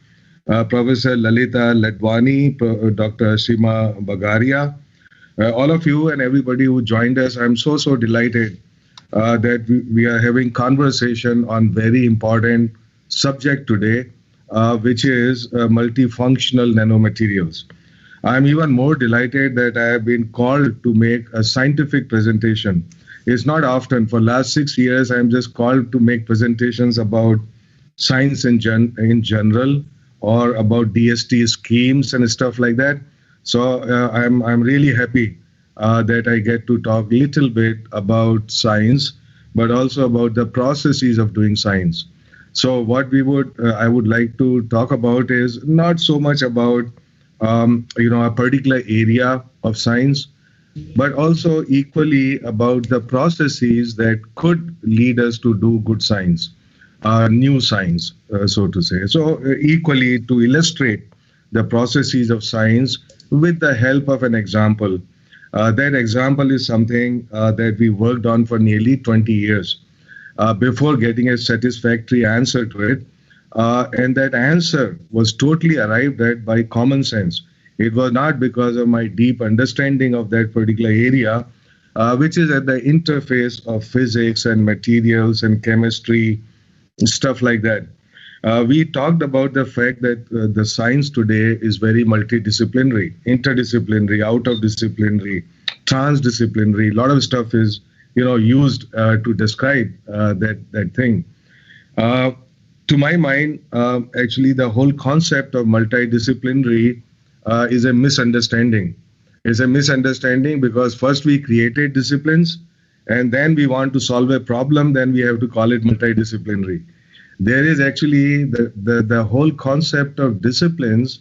Professor Lalita Ladwani, Dr. Ashima Bagaria, all of you and everybody who joined us, I'm so delighted that we are having conversation on very important subject today, which is multifunctional nanomaterials. I'm even more delighted that I have been called to make a scientific presentation. It's not often. For last 6 years, I'm just called to make presentations about science in general, or about DST schemes and stuff like that. So I'm really happy that I get to talk a little bit about science, but also about the processes of doing science. So what I would like to talk about is not so much about a particular area of science, but also equally about the processes that could lead us to do good science. New science, so to say. So equally to illustrate the processes of science with the help of an example. That example is something that we worked on for nearly 20 years before getting a satisfactory answer to it. And that answer was totally arrived at by common sense. It was not because of my deep understanding of that particular area, which is at the interface of physics and materials and chemistry, stuff like that. We talked about the fact that the science today is very multidisciplinary, interdisciplinary, out of disciplinary, transdisciplinary. A lot of stuff is, used to describe that thing. To my mind, actually, the whole concept of multidisciplinary is a misunderstanding. It's a misunderstanding because first we created disciplines, and then we want to solve a problem, then we have to call it multidisciplinary. There is actually the whole concept of disciplines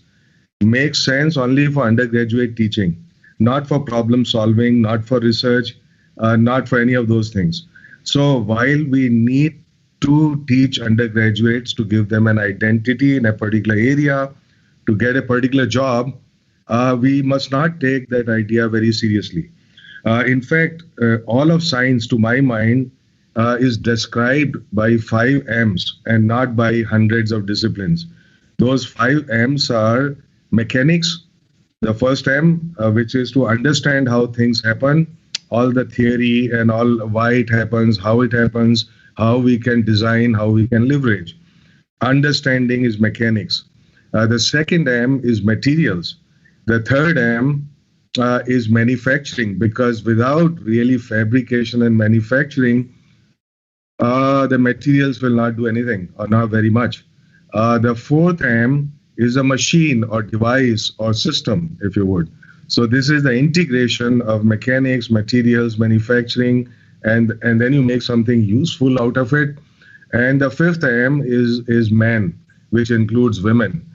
makes sense only for undergraduate teaching, not for problem solving, not for research, not for any of those things. So while we need to teach undergraduates to give them an identity in a particular area, to get a particular job, we must not take that idea very seriously. In fact, all of science, to my mind, is described by 5 M's and not by hundreds of disciplines. Those 5 M's are mechanics, the first M, which is to understand how things happen, all the theory and all why it happens, how we can design, how we can leverage. Understanding is mechanics. The second M is materials. The third M is manufacturing, because without really fabrication and manufacturing, the materials will not do anything or not very much. The fourth M is a machine or device or system, if you would. So this is the integration of mechanics, materials, manufacturing, and then you make something useful out of it. And the fifth M is man, which includes women.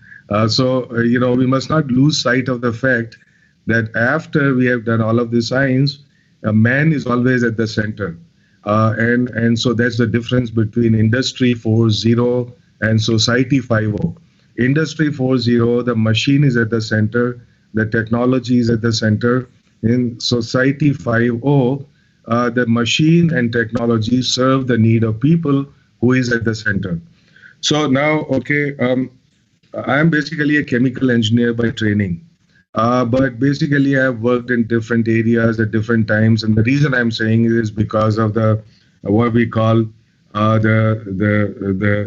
So we must not lose sight of the fact that after we have done all of the science, a man is always at the center. And so that's the difference between Industry 4.0 and Society 5.0. Industry 4.0, the machine is at the center, the technology is at the center. In Society 5.0, the machine and technology serve the need of people who is at the center. So now, I'm basically a chemical engineer by training. But basically, I've worked in different areas at different times, and the reason I'm saying it is because of the what we call the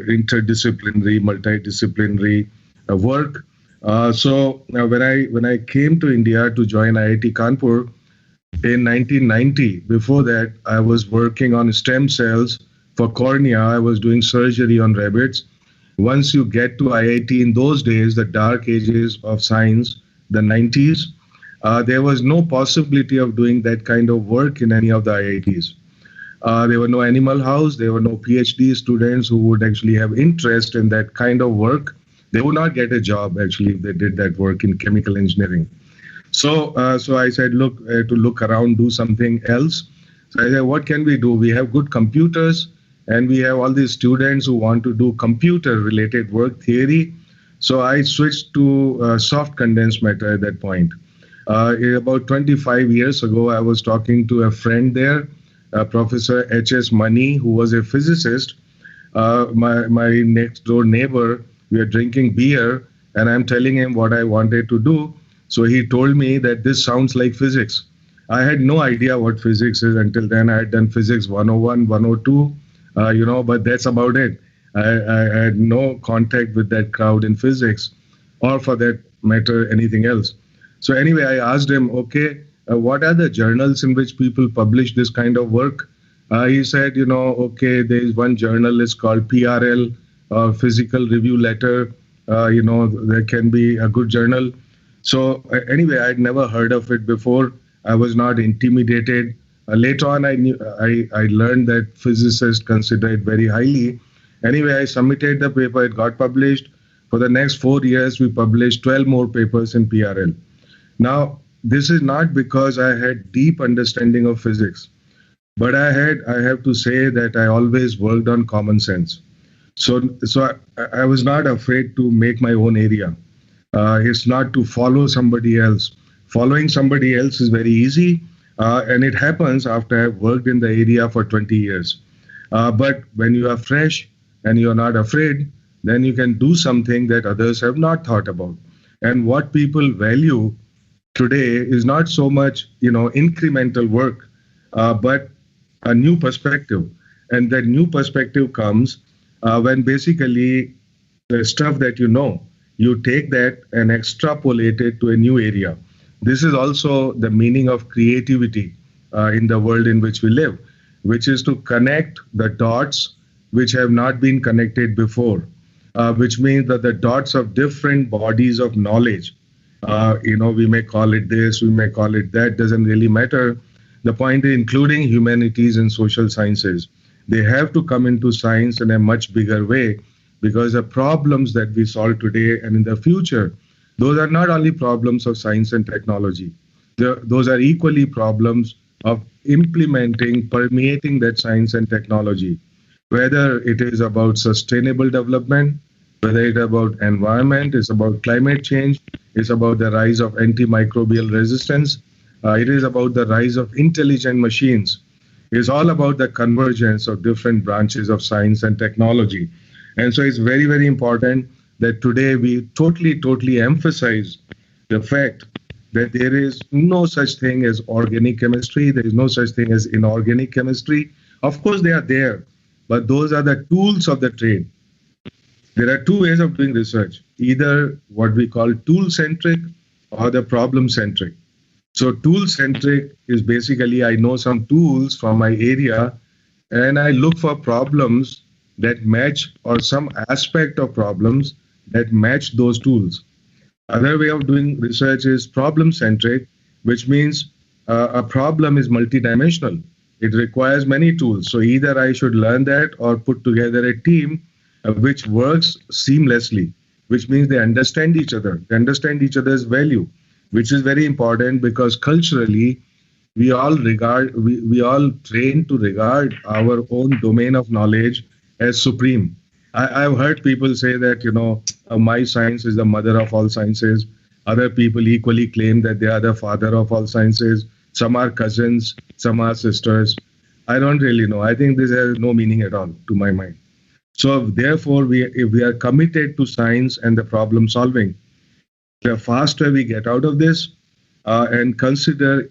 interdisciplinary, multidisciplinary work. So when I came to India to join IIT Kanpur in 1990, before that I was working on stem cells for cornea. I was doing surgery on rabbits. Once you get to IIT in those days, the dark ages of science, the 90s, there was no possibility of doing that kind of work in any of the IITs. There were no animal house. There were no PhD students who would actually have interest in that kind of work. They would not get a job actually if they did that work in chemical engineering. So I said, look, to look around, do something else. So I said, what can we do? We have good computers and we have all these students who want to do computer related work, theory. So I switched to soft condensed matter at that point. About 25 years ago, I was talking to a friend there, Professor H.S. Mani, who was a physicist. My next door neighbor, we were drinking beer and I'm telling him what I wanted to do. So he told me that this sounds like physics. I had no idea what physics is until then. I had done physics 101, 102, but that's about it. I had no contact with that crowd in physics or for that matter, anything else. So anyway, I asked him, okay, what are the journals in which people publish this kind of work? He said, okay, there is one journal, it's called PRL, Physical Review Letter. There can be a good journal. So anyway, I'd never heard of it before. I was not intimidated. Later on, I learned that physicists consider it very highly. Anyway, I submitted the paper. It got published. For the next 4 years, we published 12 more papers in PRL. Now, this is not because I had deep understanding of physics, but I have to say that I always worked on common sense. So I was not afraid to make my own area. It's not to follow somebody else. Following somebody else is very easy, and it happens after I've worked in the area for 20 years. But when you are fresh and you're not afraid, then you can do something that others have not thought about. And what people value today is not so much, incremental work, but a new perspective. And that new perspective comes when basically the stuff that you take that and extrapolate it to a new area. This is also the meaning of creativity in the world in which we live, which is to connect the dots which have not been connected before, which means that the dots of different bodies of knowledge, we may call it this, we may call it that, doesn't really matter. The point is, including humanities and social sciences, they have to come into science in a much bigger way, because the problems that we solve today and in the future, those are not only problems of science and technology. Those are equally problems of implementing, permeating that science and technology, whether it is about sustainable development, whether it's about environment, it's about climate change, it's about the rise of antimicrobial resistance, it is about the rise of intelligent machines. It's all about the convergence of different branches of science and technology. And so it's very, very important that today we totally emphasize the fact that there is no such thing as organic chemistry. There is no such thing as inorganic chemistry. Of course, they are there, but those are the tools of the trade. There are two ways of doing research, either what we call tool-centric or the problem-centric. So tool-centric is basically I know some tools from my area and I look for problems that match or some aspect of problems that match those tools. Other way of doing research is problem-centric, which means a problem is multidimensional. It requires many tools. So either I should learn that or put together a team which works seamlessly, which means they understand each other. They understand each other's value, which is very important because culturally, we all train to regard our own domain of knowledge as supreme. I've heard people say that, my science is the mother of all sciences. Other people equally claim that they are the father of all sciences. Some are cousins, some are sisters. I don't really know. I think this has no meaning at all to my mind. So therefore, if we are committed to science and the problem solving, the faster we get out of this and consider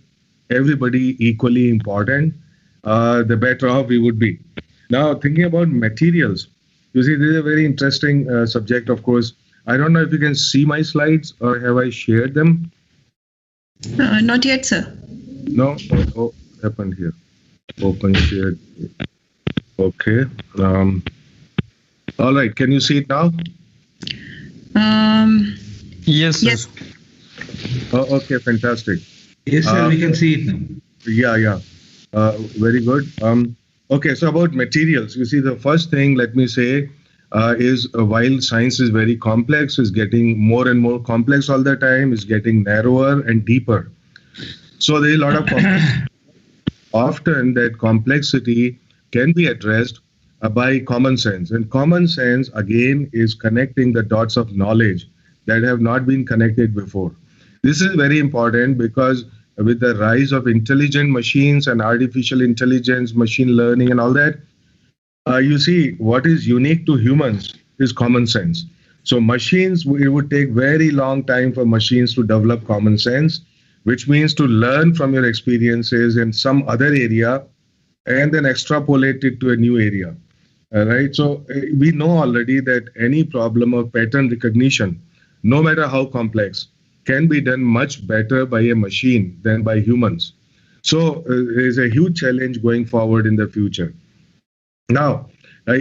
everybody equally important, the better off we would be. Now, thinking about materials, you see, this is a very interesting subject, of course. I don't know if you can see my slides or have I shared them? Not yet, sir. No? Oh, what happened here? Open shared. Okay. All right. Can you see it now? Yes, sir. Yes. Oh, okay. Fantastic. Yes, sir, we can see it now. Yeah. Very good. Okay. So about materials, you see, the first thing, let me say, is while science is very complex, is getting more and more complex all the time, is getting narrower and deeper. So there is a lot of complexity. Often that complexity can be addressed by common sense. And common sense, again, is connecting the dots of knowledge that have not been connected before. This is very important because with the rise of intelligent machines and artificial intelligence, machine learning and all that, you see what is unique to humans is common sense. So machines, it would take very long time for machines to develop common sense, which means to learn from your experiences in some other area and then extrapolate it to a new area. Right? So we know already that any problem of pattern recognition, no matter how complex, can be done much better by a machine than by humans. So there is a huge challenge going forward in the future. Now,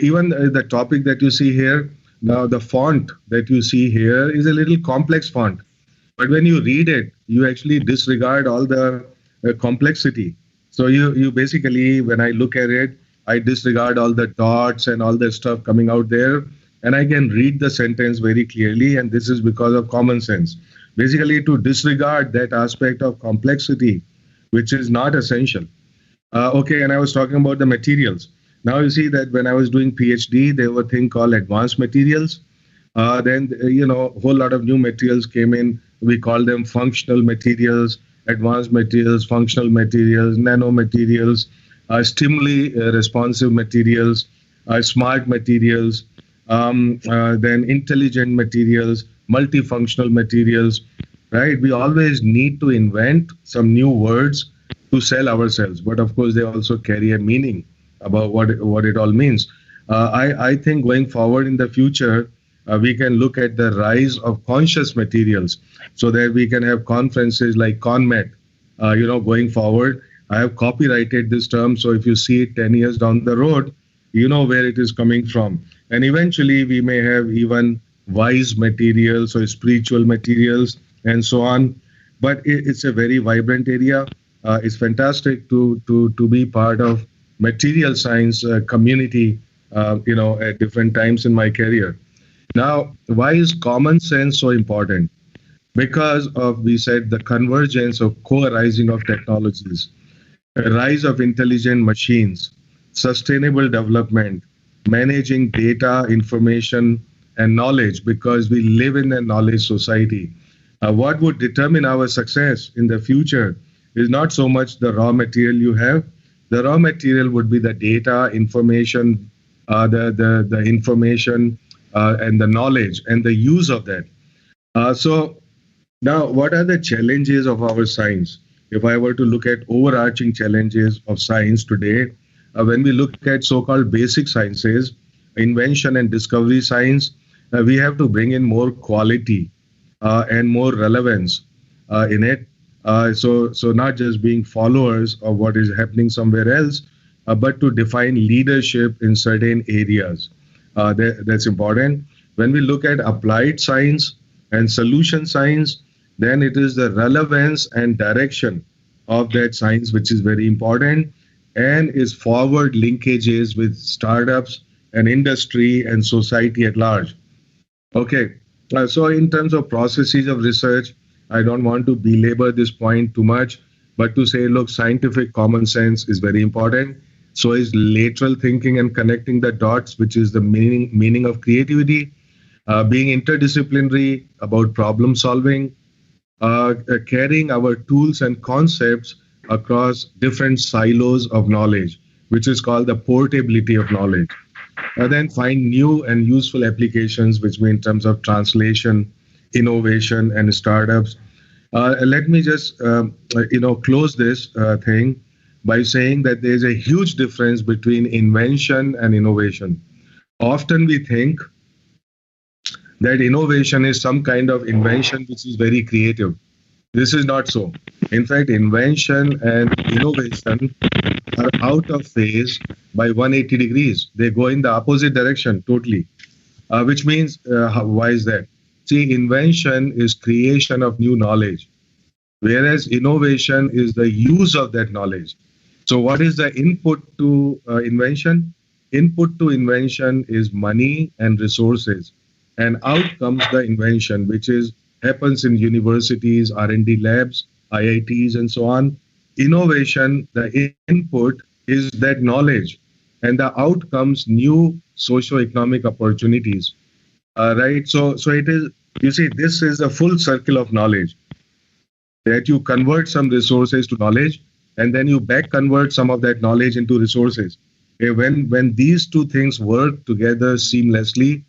even the topic that you see here, now the font that you see here is a little complex font. But when you read it, you actually disregard all the complexity. So you basically, when I look at it, I disregard all the dots and all the stuff coming out there, and I can read the sentence very clearly, and this is because of common sense. Basically, to disregard that aspect of complexity, which is not essential. Okay, and I was talking about the materials. Now you see that when I was doing PhD, there were a thing called advanced materials. Then, a whole lot of new materials came in. We call them functional materials, advanced materials, functional materials, nanomaterials, stimuli responsive materials, smart materials, then intelligent materials, multifunctional materials, right? We always need to invent some new words to sell ourselves. But of course, they also carry a meaning about what it all means. I think going forward in the future, we can look at the rise of conscious materials so that we can have conferences like ConMet, going forward. I have copyrighted this term, so if you see it 10 years down the road, you know where it is coming from. And eventually we may have even wise materials or spiritual materials and so on. But it's a very vibrant area. It's fantastic to be part of material science community, at different times in my career. Now, why is common sense so important? Because of, we said, the convergence of co-arising of technologies, a rise of intelligent machines, sustainable development, managing data, information, and knowledge, because we live in a knowledge society. What would determine our success in the future is not so much the raw material you have. The raw material would be the data, information, the information, and the knowledge and the use of that. So now, what are the challenges of our science? If I were to look at overarching challenges of science today, when we look at so-called basic sciences, invention and discovery science, we have to bring in more quality and more relevance in it. So not just being followers of what is happening somewhere else, but to define leadership in certain areas. That's important. When we look at applied science and solution science, then it is the relevance and direction of that science which is very important, and is forward linkages with startups and industry and society at large. Okay, so in terms of processes of research, I don't want to belabor this point too much, but to say, look, scientific common sense is very important. So is lateral thinking and connecting the dots, which is the meaning of creativity, being interdisciplinary about problem solving, carrying our tools and concepts across different silos of knowledge, which is called the portability of knowledge. Then find new and useful applications, which mean in terms of translation, innovation, and startups. Let me just close this thing by saying that there's a huge difference between invention and innovation. Often we think that innovation is some kind of invention which is very creative. This is not so. In fact, invention and innovation are out of phase by 180 degrees. They go in the opposite direction totally, which means, why is that? See, invention is creation of new knowledge, whereas innovation is the use of that knowledge. So what is the input to invention? Input to invention is money and resources, and out comes the invention, which happens in universities, R&D labs, IITs, and so on. Innovation, the input is that knowledge, and the outcomes new socio-economic opportunities. Right. So it is. You see, this is a full circle of knowledge. That you convert some resources to knowledge, and then you back convert some of that knowledge into resources. When these two things work together seamlessly,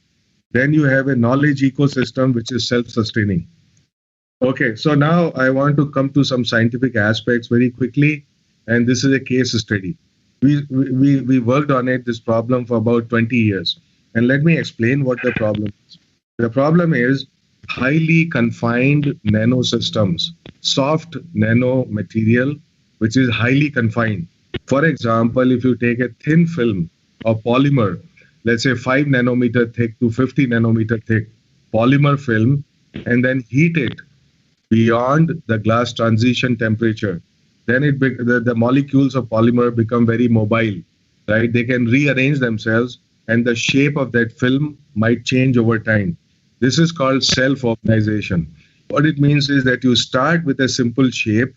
then you have a knowledge ecosystem which is self-sustaining. Okay, so now I want to come to some scientific aspects very quickly, and this is a case study. We worked on this problem for about 20 years, and let me explain what the problem is. The problem is highly confined nanosystems, soft nanomaterial, which is highly confined. For example, if you take a thin film or polymer, let's say 5 nanometer thick to 50 nanometer thick polymer film, and then heat it beyond the glass transition temperature, then the molecules of polymer become very mobile, right? They can rearrange themselves, and the shape of that film might change over time. This is called self-organization. What it means is that you start with a simple shape,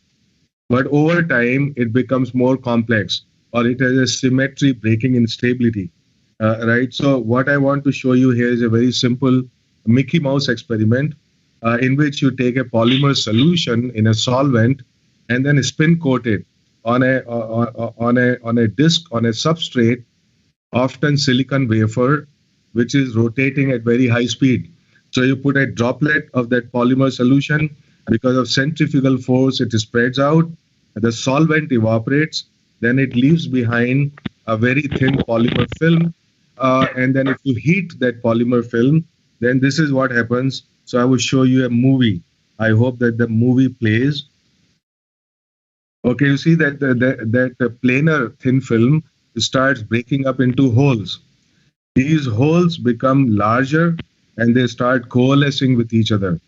but over time it becomes more complex, or it has a symmetry breaking instability, right? So what I want to show you here is a very simple Mickey Mouse experiment in which you take a polymer solution in a solvent and then spin coat it on a disc, on a substrate, often silicon wafer, which is rotating at very high speed. So you put a droplet of that polymer solution. Because of centrifugal force, it spreads out, the solvent evaporates, then it leaves behind a very thin polymer film. And then if you heat that polymer film, then this is what happens. So I will show you a movie. I hope that the movie plays. Okay, you see that the planar thin film starts breaking up into holes. These holes become larger and they start coalescing with each other.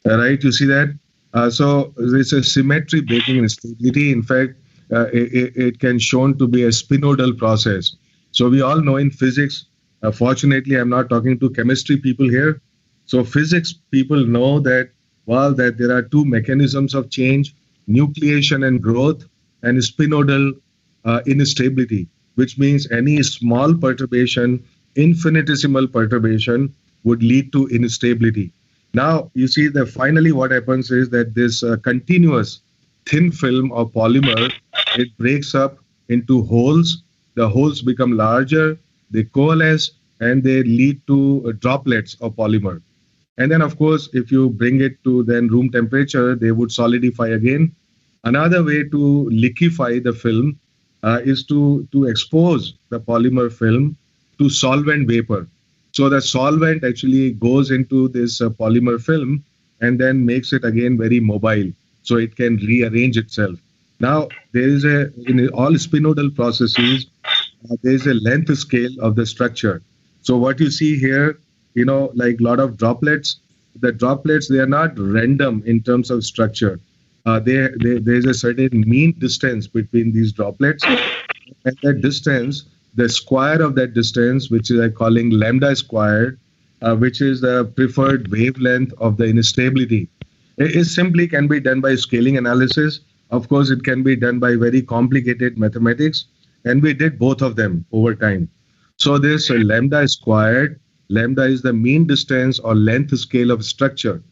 Right, you see that? So there's a symmetry breaking instability. In fact, it can shown to be a spinodal process. So we all know in physics, fortunately, I'm not talking to chemistry people here. So physics people know that, well, that there are two mechanisms of change, nucleation and growth, and spinodal instability, which means any small perturbation, infinitesimal perturbation would lead to instability. Now, you see that finally what happens is that this continuous thin film or polymer, it breaks up into holes. The holes become larger, they coalesce, and they lead to droplets of polymer. And then, of course, if you bring it to then room temperature, they would solidify again. Another way to liquefy the film is to expose the polymer film to solvent vapor. So the solvent actually goes into this polymer film and then makes it again very mobile, so it can rearrange itself. Now, there is in all spinodal processes, there is a length scale of the structure. So what you see here, like a lot of droplets, the droplets, they are not random in terms of structure. There is a certain mean distance between these droplets. At that distance, the square of that distance, which is I'm calling lambda squared, which is the preferred wavelength of the instability. It simply can be done by scaling analysis. Of course, it can be done by very complicated mathematics, and we did both of them over time. So this lambda squared, lambda is the mean distance or length scale of structure,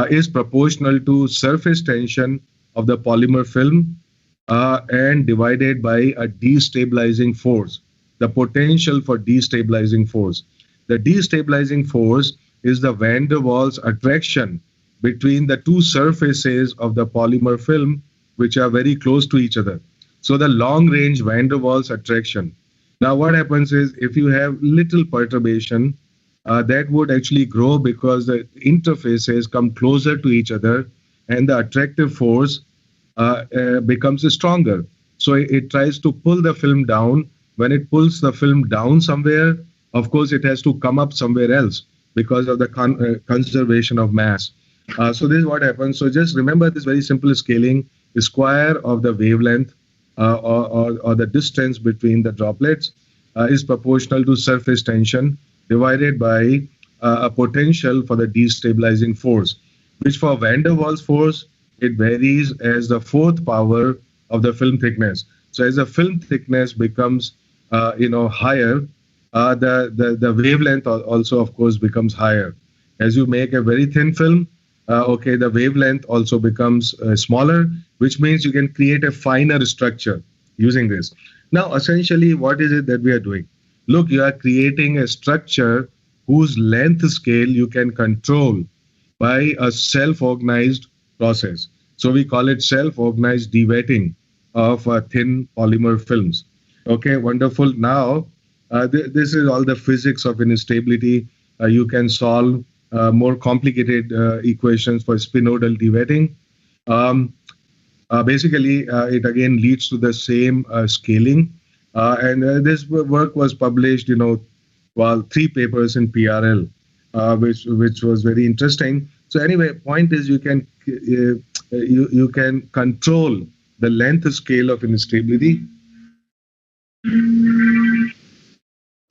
is proportional to surface tension of the polymer film and divided by a destabilizing force, the potential for destabilizing force. The destabilizing force is the van der Waals attraction between the two surfaces of the polymer film, which are very close to each other. So the long range van der Waals attraction. Now what happens is if you have little perturbation, that would actually grow because the interfaces come closer to each other and the attractive force becomes stronger. So it tries to pull the film down when it pulls the film down somewhere, of course, it has to come up somewhere else because of the conservation of mass. So this is what happens. So just remember this very simple scaling. The square of the wavelength or the distance between the droplets is proportional to surface tension divided by a potential for the destabilizing force, which for van der Waals force, it varies as the fourth power of the film thickness. So as the film thickness becomes higher, the wavelength also, of course, becomes higher. As you make a very thin film, the wavelength also becomes smaller, which means you can create a finer structure using this. Now, essentially, what is it that we are doing? Look, you are creating a structure whose length scale you can control by a self-organized process. So we call it self-organized dewetting of thin polymer films. Okay, wonderful. Now, this is all the physics of instability. You can solve more complicated equations for spinodal dewetting. Basically, it again leads to the same scaling. And this work was published, 3 papers in PRL, which was very interesting. So anyway, point is you can control the length scale of instability.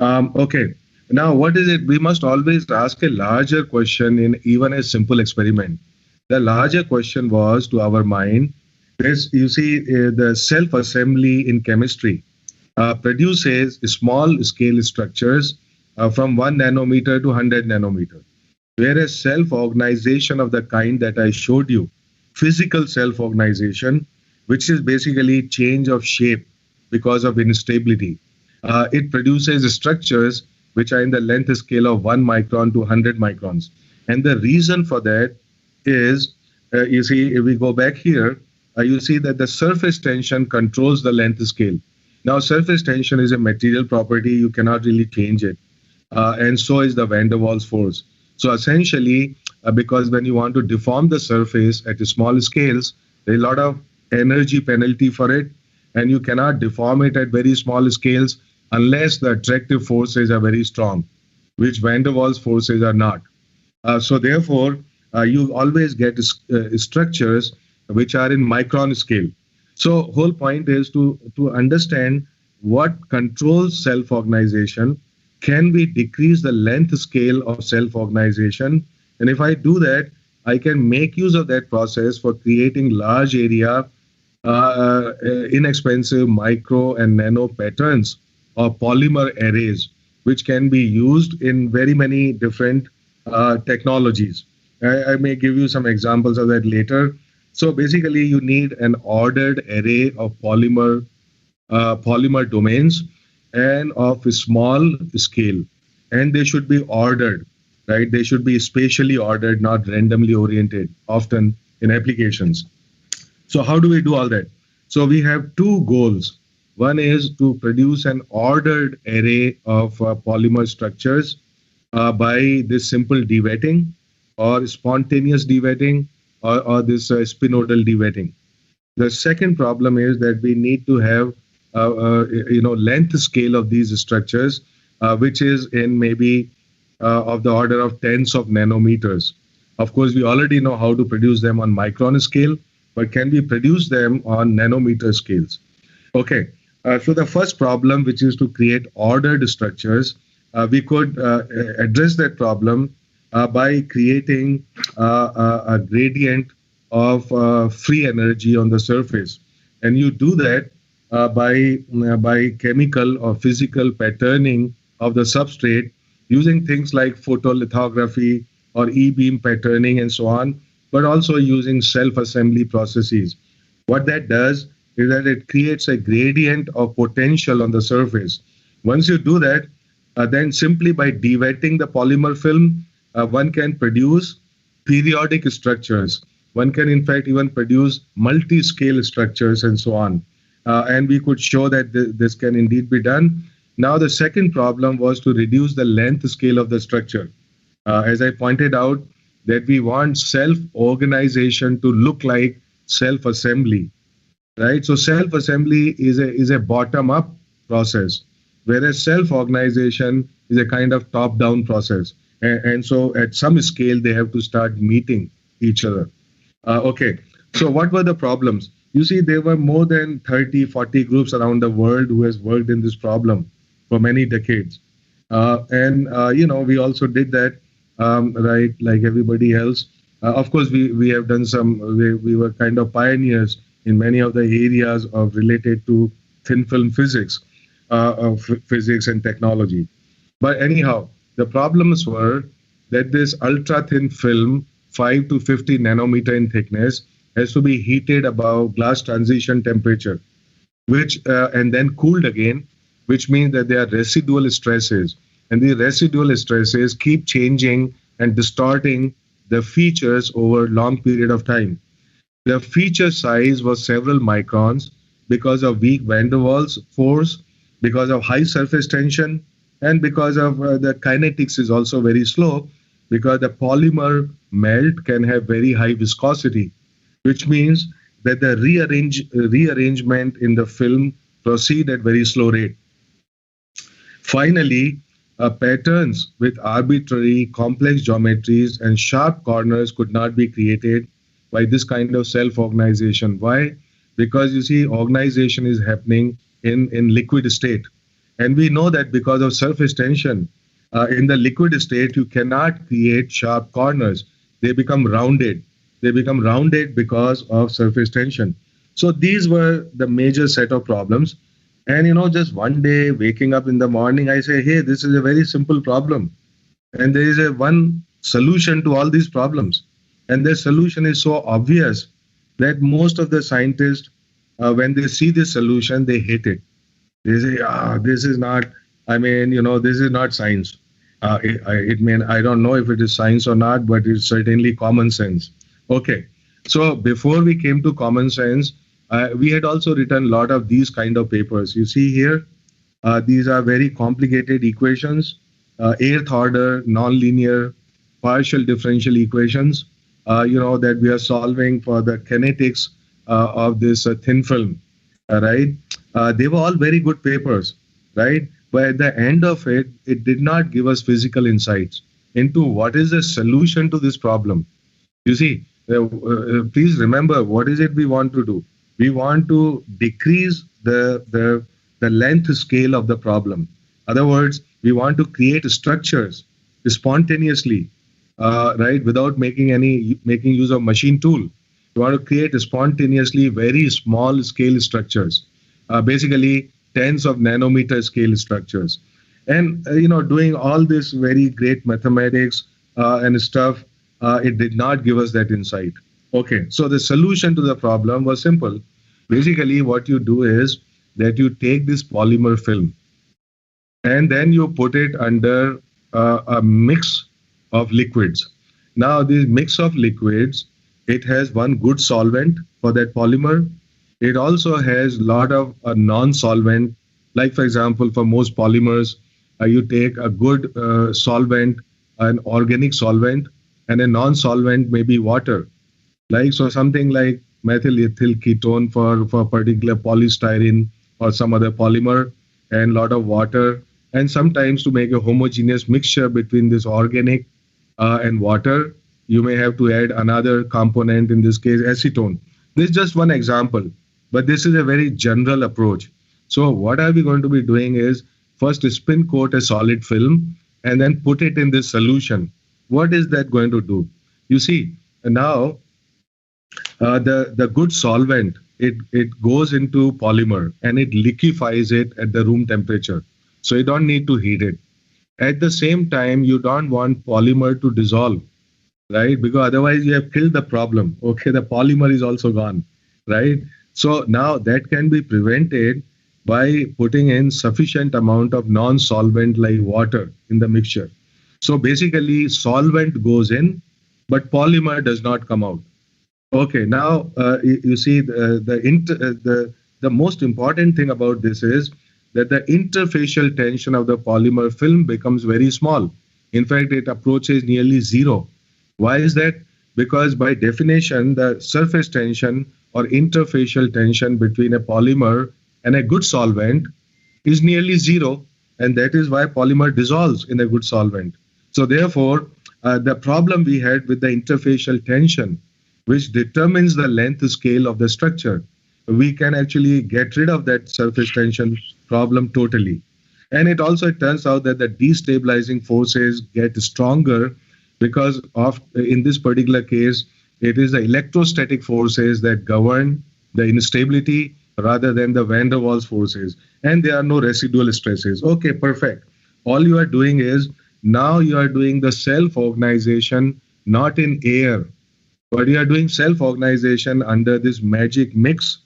Okay. Now, what is it? We must always ask a larger question in even a simple experiment. The larger question was, to our mind, is, you see, the self-assembly in chemistry produces small scale structures from 1 nanometer to 100 nanometer. Whereas self-organization of the kind that I showed you, physical self-organization, which is basically change of shape because of instability, it produces structures which are in the length scale of 1 micron to 100 microns. And the reason for that is, you see, if we go back here, you see that the surface tension controls the length scale. Now, surface tension is a material property. You cannot really change it. And so is the van der Waals force. So essentially, because when you want to deform the surface at small scales, there is a lot of energy penalty for it. And you cannot deform it at very small scales unless the attractive forces are very strong, which van der Waals forces are not. So therefore, you always get structures which are in micron scale. So whole point is to understand what controls self-organization. Can we decrease the length scale of self-organization? And if I do that, I can make use of that process for creating large area, inexpensive micro and nano patterns or polymer arrays, which can be used in very many different technologies. I may give you some examples of that later. So basically, you need an ordered array of polymer domains and of a small scale, and they should be ordered, right? They should be spatially ordered, not randomly oriented, often in applications. So how do we do all that? So we have 2 goals. One is to produce an ordered array of polymer structures by this simple dewetting or spontaneous dewetting or this spinodal dewetting. The second problem is that we need to have length scale of these structures, which is in maybe of the order of tens of nanometers. Of course, we already know how to produce them on micron scale, but can we produce them on nanometer scales? Okay, so the first problem, which is to create ordered structures, we could address that problem by creating a gradient of free energy on the surface. And you do that by chemical or physical patterning of the substrate using things like photolithography or E-beam patterning and so on, but also using self-assembly processes. What that does is that it creates a gradient of potential on the surface. Once you do that, then simply by dewetting the polymer film, one can produce periodic structures. One can, in fact, even produce multi-scale structures and so on. And we could show that this can indeed be done. Now, the second problem was to reduce the length scale of the structure. As I pointed out, that we want self-organization to look like self-assembly, right? So self-assembly is a bottom-up process. whereas self-organization is a kind of top-down process. And so at some scale, they have to start meeting each other. Okay, so what were the problems? You see, there were more than 30, 40 groups around the world who has worked in this problem for many decades. We also did that, right, like everybody else. Of course, we have done we were kind of pioneers in many of the areas of related to thin film physics, physics and technology. But anyhow, the problems were that this ultra thin film, 5 to 50 nanometer in thickness, has to be heated above glass transition temperature, which and then cooled again, which means that there are residual stresses, and the residual stresses keep changing and distorting the features over a long period of time. The feature size was several microns because of weak van der Waals force, because of high surface tension, and because of the kinetics is also very slow, because the polymer melt can have very high viscosity, which means that the rearrangement in the film proceed at very slow rate. Finally, patterns with arbitrary complex geometries and sharp corners could not be created by this kind of self-organization. Why? Because you see, organization is happening in liquid state. And we know that because of surface tension, in the liquid state, you cannot create sharp corners. They become rounded. They become rounded because of surface tension. So these were the major set of problems. And, just one day waking up in the morning, I say, hey, this is a very simple problem. And there is one solution to all these problems. And the solution is so obvious that most of the scientists, when they see this solution, they hate it. They say, this is not, this is not science. I don't know if it is science or not, but it's certainly common sense. Okay. So before we came to common sense, we had also written a lot of these kind of papers. You see here, these are very complicated equations, 8th order, nonlinear, partial differential equations, that we are solving for the kinetics of this thin film, right? They were all very good papers, right? But at the end of it, it did not give us physical insights into what is the solution to this problem. You see, please remember, what is it we want to do? We want to decrease the length scale of the problem. In other words, we want to create structures spontaneously, right, without making use of machine tool. We want to create spontaneously very small scale structures, basically tens of nanometer scale structures. And, doing all this very great mathematics and stuff, it did not give us that insight. Okay, so the solution to the problem was simple. Basically, what you do is that you take this polymer film and then you put it under a mix of liquids. Now, this mix of liquids, it has one good solvent for that polymer. It also has a lot of non-solvent, like, for example, for most polymers, you take a good solvent, an organic solvent, and a non-solvent may be water. So something like methyl ethyl ketone for particular polystyrene or some other polymer, and a lot of water. And sometimes to make a homogeneous mixture between this organic and water, you may have to add another component, in this case acetone. This is just one example, but this is a very general approach. So what are we going to be doing is first spin coat a solid film and then put it in this solution. What is that going to do? You see, now the good solvent, it goes into polymer and it liquefies it at the room temperature. So you don't need to heat it. At the same time, you don't want polymer to dissolve, right? Because otherwise you have killed the problem. Okay, the polymer is also gone, right? So now that can be prevented by putting in sufficient amount of non-solvent like water in the mixture. So basically solvent goes in, but polymer does not come out. Okay, now you see the most important thing about this is that the interfacial tension of the polymer film becomes very small. In fact, it approaches nearly zero. Why is that? Because by definition, the surface tension or interfacial tension between a polymer and a good solvent is nearly zero. and that is why polymer dissolves in a good solvent. So therefore, the problem we had with the interfacial tension, which determines the length scale of the structure, we can actually get rid of that surface tension problem totally. And it also turns out that the destabilizing forces get stronger because of, in this particular case, it is the electrostatic forces that govern the instability rather than the van der Waals forces. And there are no residual stresses. Okay, perfect. All you are doing is, now you are doing the self-organization, not in air, but you are doing self-organization under this magic mix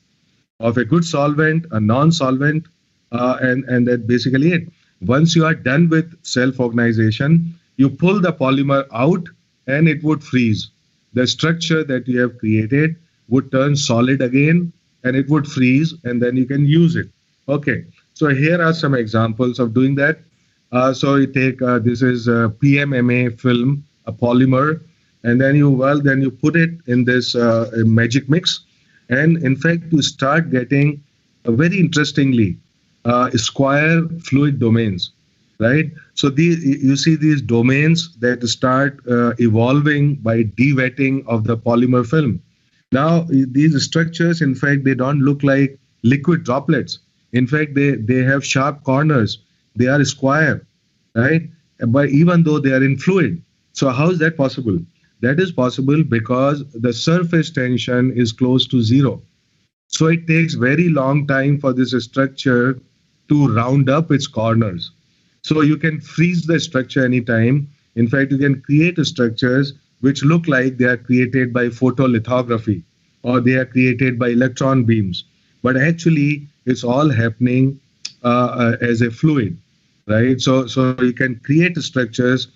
of a good solvent, a non-solvent, and that basically it. Once you are done with self-organization, you pull the polymer out and it would freeze. The structure that you have created would turn solid again and it would freeze, and then you can use it. Okay, so here are some examples of doing that. So you take, this is a PMMA film, a polymer, and then you put it in this magic mix. And in fact, you start getting very interestingly square fluid domains, right? So you see these domains that start evolving by de-wetting of the polymer film. Now, these structures, in fact, they don't look like liquid droplets. In fact, they have sharp corners. They are square, right? But even though they are in fluid. So how is that possible? That is possible because the surface tension is close to zero. So it takes very long time for this structure to round up its corners. So you can freeze the structure anytime. In fact, you can create structures which look like they are created by photolithography or they are created by electron beams. But actually, it's all happening as a fluid, right? So you can create structures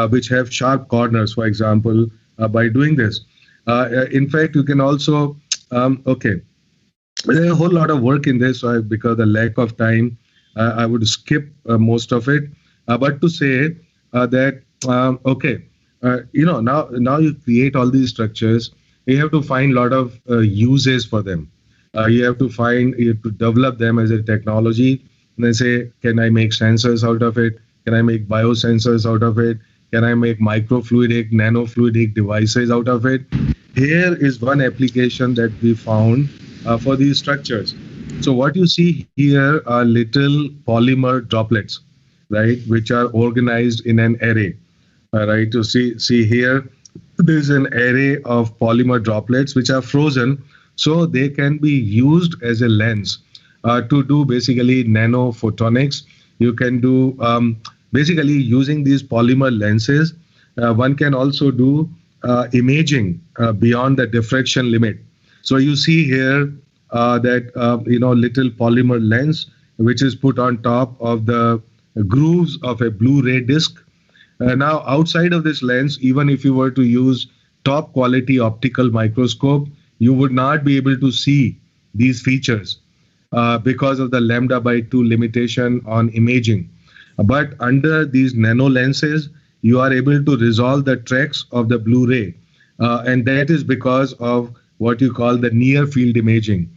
which have sharp corners, for example, by doing this. In fact, you can also, okay, there's a whole lot of work in this, so because of the lack of time, I would skip most of it. But to say that, okay, now you create all these structures, you have to find a lot of uses for them. You have to develop them as a technology. And then say, can I make sensors out of it? Can I make biosensors out of it? Can I make microfluidic, nanofluidic devices out of it? Here is one application that we found for these structures. So what you see here are little polymer droplets, right, which are organized in an array. Right, to see here, there's an array of polymer droplets which are frozen, so they can be used as a lens to do basically nanophotonics. You can do basically using these polymer lenses. One can also do imaging beyond the diffraction limit. So you see here that little polymer lens which is put on top of the grooves of a Blu-ray disc. Now, outside of this lens, even if you were to use top quality optical microscope, you would not be able to see these features because of the lambda/2 limitation on imaging. But under these nano lenses, you are able to resolve the tracks of the Blu-ray. And that is because of what you call the near field imaging,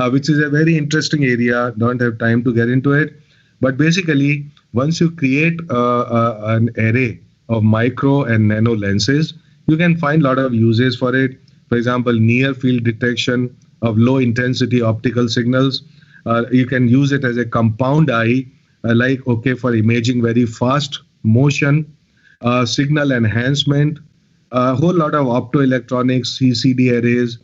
which is a very interesting area. Don't have time to get into it. But basically, once you create an array of micro and nano lenses, you can find a lot of uses for it. For example, near field detection of low intensity optical signals. You can use it as a compound eye, for imaging very fast motion, signal enhancement, a whole lot of optoelectronics, CCD arrays,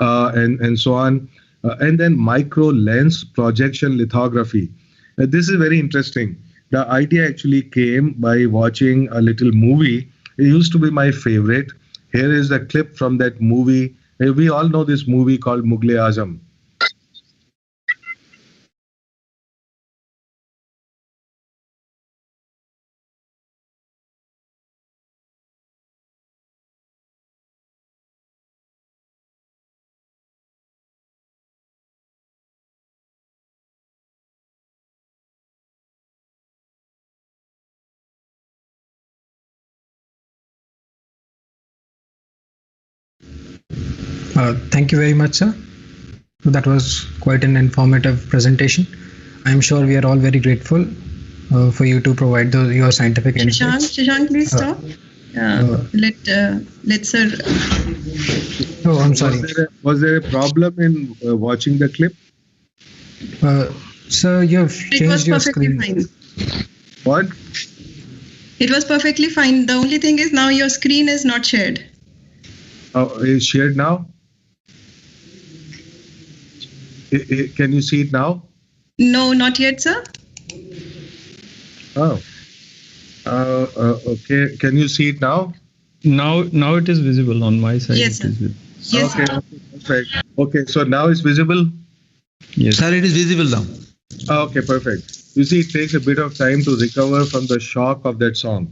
and so on. And then micro lens projection lithography. This is very interesting. The idea actually came by watching a little movie. It used to be my favorite. Here is a clip from that movie. We all know this movie called Mughal-e-Azam. Thank you very much, sir. That was quite an informative presentation. I'm sure we are all very grateful for you to provide your scientific insights. Shashank, please stop. Let sir. Oh, I'm sorry. Was there a problem in watching the clip? Sir, you've changed your screen. Fine. What? It was perfectly fine. The only thing is now your screen is not shared. Oh, is shared now? Can you see it now? No, not yet, sir. Oh. Okay. Can you see it now? Now it is visible on my side. Yes, sir. Yes, okay. Perfect. Okay. So now it's visible? Yes. Sir, it is visible now. Okay, perfect. You see, it takes a bit of time to recover from the shock of that song.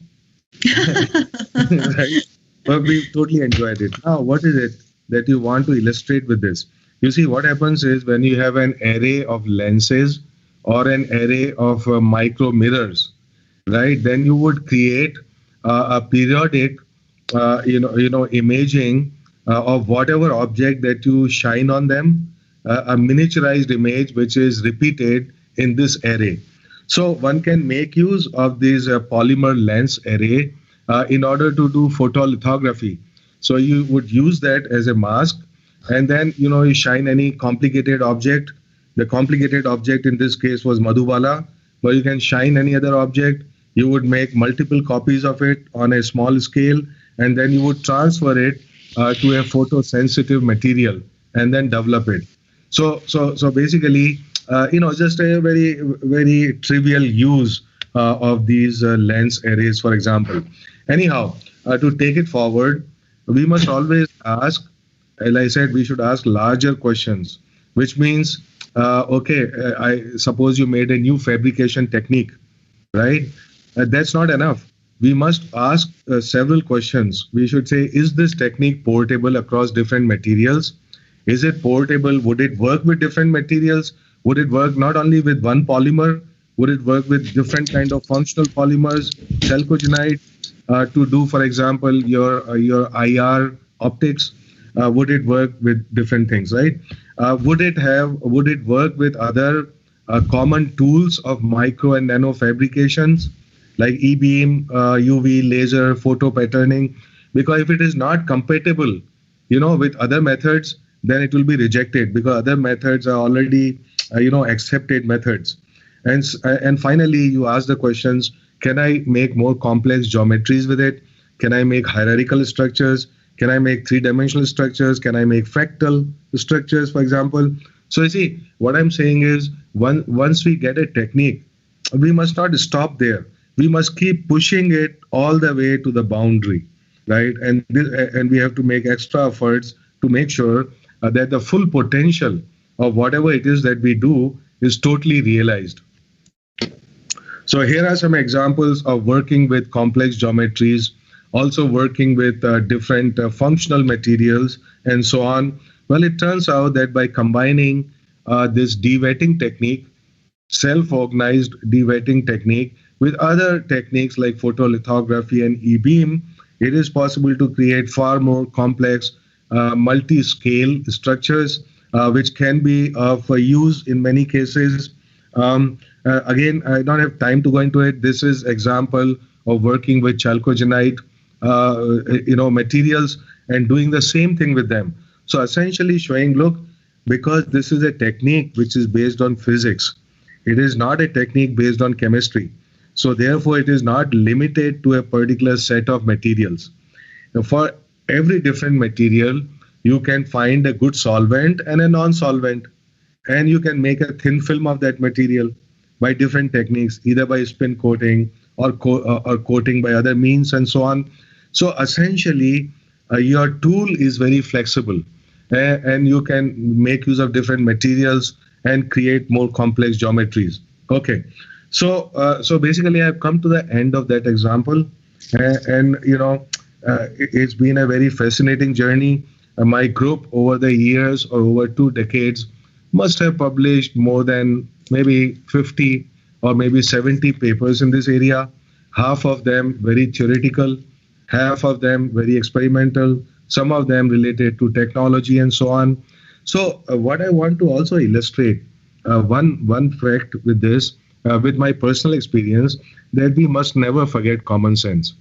Right? But we totally enjoyed it. Now, what is it that you want to illustrate with this? You see, what happens is when you have an array of lenses or an array of micro mirrors, right? Then you would create a periodic, imaging of whatever object that you shine on them, a miniaturized image which is repeated in this array. So one can make use of this polymer lens array in order to do photolithography. So you would use that as a mask, and then you shine any complicated object. The complicated object in this case was Madhubala, but you can shine any other object. You would make multiple copies of it on a small scale, and then you would transfer it to a photosensitive material and then develop it. So basically, just a very, very trivial use of these lens arrays, for example. Anyhow, to take it forward, we must always ask, as I said, we should ask larger questions, which means, I suppose you made a new fabrication technique, right? That's not enough. We must ask several questions. We should say, is this technique portable across different materials? Is it portable? Would it work with different materials? Would it work not only with one polymer? Would it work with different kind of functional polymers, chalcogenide, to do, for example, your IR optics? Would it work with different things, right? Would it work with other common tools of micro and nano fabrications like E-beam, UV, laser, photo patterning? Because if it is not compatible, with other methods, then it will be rejected because other methods are already, accepted methods. And finally, you ask the questions: can I make more complex geometries with it? Can I make hierarchical structures? Can I make three-dimensional structures? Can I make fractal structures, for example? So you see, what I'm saying is, once we get a technique, we must not stop there. We must keep pushing it all the way to the boundary, right? And we have to make extra efforts to make sure that the full potential of whatever it is that we do is totally realized. So here are some examples of working with complex geometries, also working with different functional materials and so on. Well, it turns out that by combining this de-wetting technique, self-organized de-wetting technique, with other techniques like photolithography and E-beam, it is possible to create far more complex multi-scale structures, which can be of use in many cases. Again, I don't have time to go into it. This is example of working with chalcogenide, materials and doing the same thing with them. So essentially showing, look, because this is a technique which is based on physics, it is not a technique based on chemistry. So therefore, it is not limited to a particular set of materials. Now, for every different material, you can find a good solvent and a non-solvent, and you can make a thin film of that material by different techniques, either by spin coating or coating by other means and so on. So essentially, your tool is very flexible, and you can make use of different materials and create more complex geometries. Okay, so basically, I've come to the end of that example, and it's been a very fascinating journey. My group over the years, or over 2 decades, must have published more than maybe 50 or maybe 70 papers in this area. Half of them very theoretical, half of them very experimental, some of them related to technology and so on. So what I want to also illustrate, one fact with this, with my personal experience, that we must never forget common sense.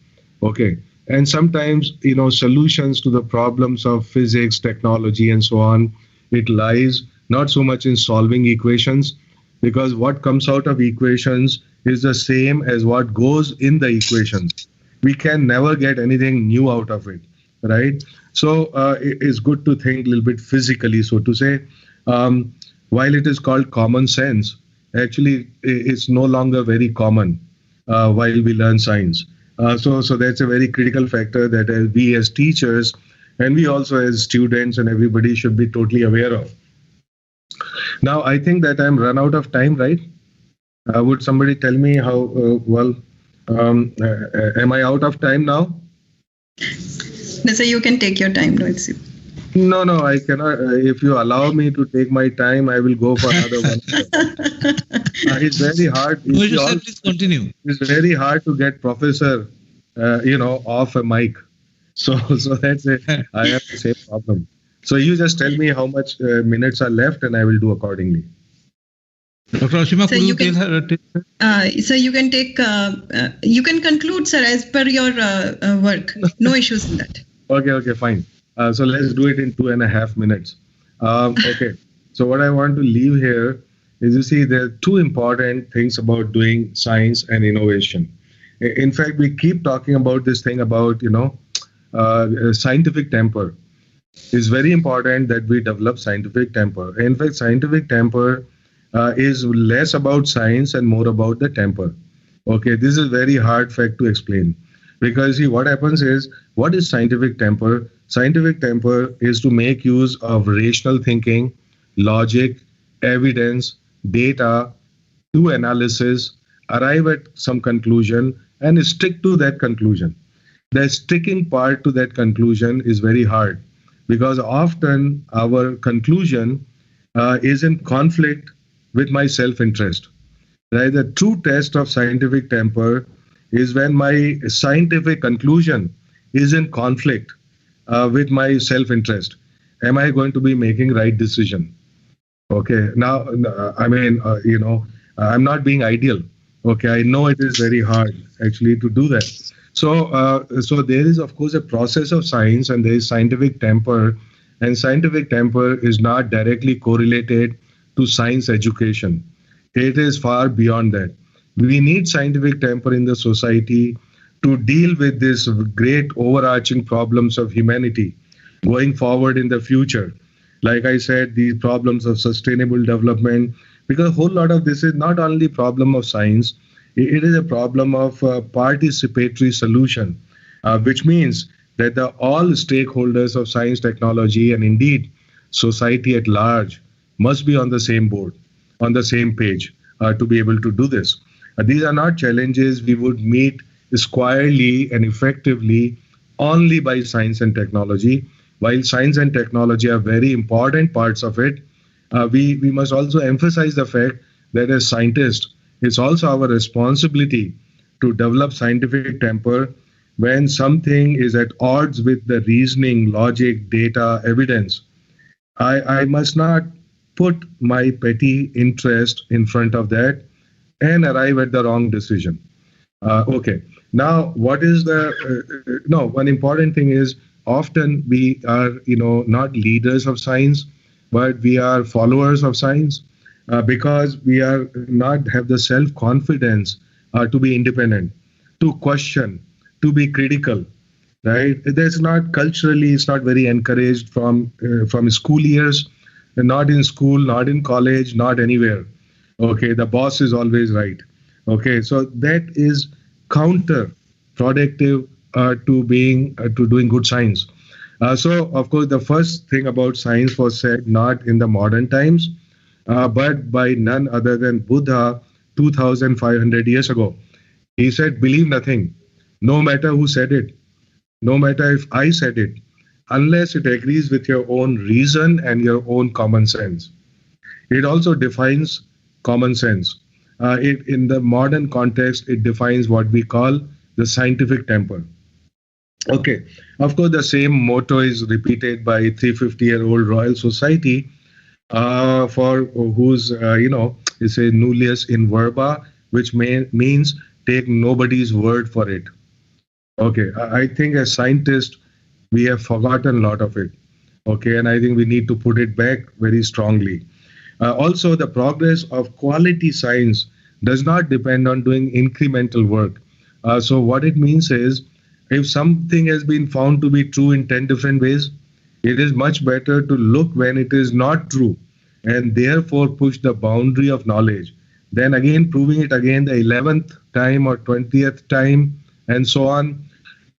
Okay. And sometimes, solutions to the problems of physics, technology, and so on, it lies not so much in solving equations, because what comes out of equations is the same as what goes in the equations. We can never get anything new out of it, right? So it's good to think a little bit physically, so to say. While it is called common sense, actually it's no longer very common while we learn science. So that's a very critical factor that we as teachers and we also as students and everybody should be totally aware of. Now, I think that I'm run out of time, right? Would somebody tell me how, am I out of time now? No, sir, you can take your time. No, I cannot. If you allow me to take my time, I will go for another one. It's very hard. No, please continue. It's very hard to get professor, off a mic. So that's it. I have the same problem. So you just tell me how much minutes are left, and I will do accordingly. Dr. Ashima, could you tell her? Sir, you can take. You can conclude, sir, as per your work. No issues in that. Okay, fine. So let's do it in 2.5 minutes. Okay. So what I want to leave here is, you see, there are two important things about doing science and innovation. In fact, we keep talking about this thing about, scientific temper. It's very important that we develop scientific temper. In fact, scientific temper is less about science and more about the temper. Okay, this is a very hard fact to explain. Because see, what happens is, what is scientific temper? Scientific temper is to make use of rational thinking, logic, evidence, data, do analysis, arrive at some conclusion, and stick to that conclusion. The sticking part to that conclusion is very hard, because often our conclusion is in conflict with my self-interest. Right? The true test of scientific temper is when my scientific conclusion is in conflict with my self-interest. Am I going to be making right decision? Okay. Now, I'm not being ideal. Okay. I know it is very hard actually to do that. So there is, of course, a process of science, and there is scientific temper, and scientific temper is not directly correlated to science education. It is far beyond that. We need scientific temper in the society to deal with these great overarching problems of humanity going forward in the future. Like I said, these problems of sustainable development, because a whole lot of this is not only a problem of science, it is a problem of participatory solution, which means that all stakeholders of science, technology, and indeed society at large must be on the same board, on the same page to be able to do this. These are not challenges we would meet squarely and effectively only by science and technology. While science and technology are very important parts of it, we must also emphasize the fact that as scientists, it's also our responsibility to develop scientific temper when something is at odds with the reasoning, logic, data, evidence. I must not put my petty interest in front of that and arrive at the wrong decision. Okay. Now, what is one important thing is, often we are, not leaders of science, but we are followers of science because we are not have the self-confidence to be independent, to question, to be critical, right? That's not culturally, it's not very encouraged from school years, not in school, not in college, not anywhere. Okay, the boss is always right. Okay, so that is counterproductive to doing good science. So, of course, the first thing about science was said not in the modern times, but by none other than Buddha 2,500 years ago. He said, believe nothing, no matter who said it, no matter if I said it, unless it agrees with your own reason and your own common sense. It also defines common sense. In the modern context, it defines what we call the scientific temper. Okay, of course, the same motto is repeated by 350-year-old Royal Society, for whose It says nullius in verba, which means take nobody's word for it. Okay, I think as scientists, we have forgotten a lot of it. Okay, and I think we need to put it back very strongly. Also, the progress of quality science does not depend on doing incremental work. So what it means is, if something has been found to be true in 10 different ways, it is much better to look when it is not true and therefore push the boundary of knowledge. Then again, proving it again the 11th time or 20th time and so on.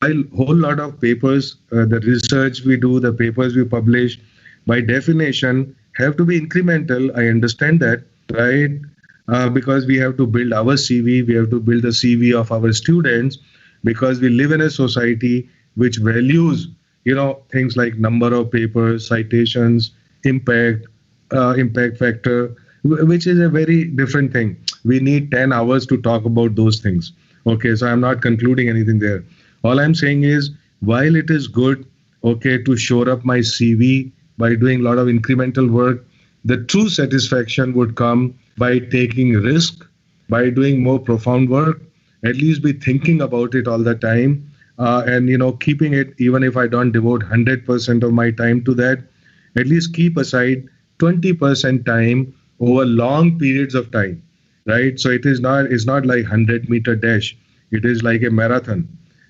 A whole lot of papers, the research we do, the papers we publish, by definition, have to be incremental. I understand that, right? Because we have to build our CV, we have to build the CV of our students, because we live in a society which values, things like number of papers, citations, impact factor, which is a very different thing. We need 10 hours to talk about those things. Okay, so I'm not concluding anything there. All I'm saying is, while it is good, to shore up my CV by doing a lot of incremental work, the true satisfaction would come by taking risk, by doing more profound work, at least be thinking about it all the time, and keeping it, even if I don't devote 100% of my time to that, at least keep aside 20% time over long periods of time, right? So it's not like 100-meter dash. It is like a marathon,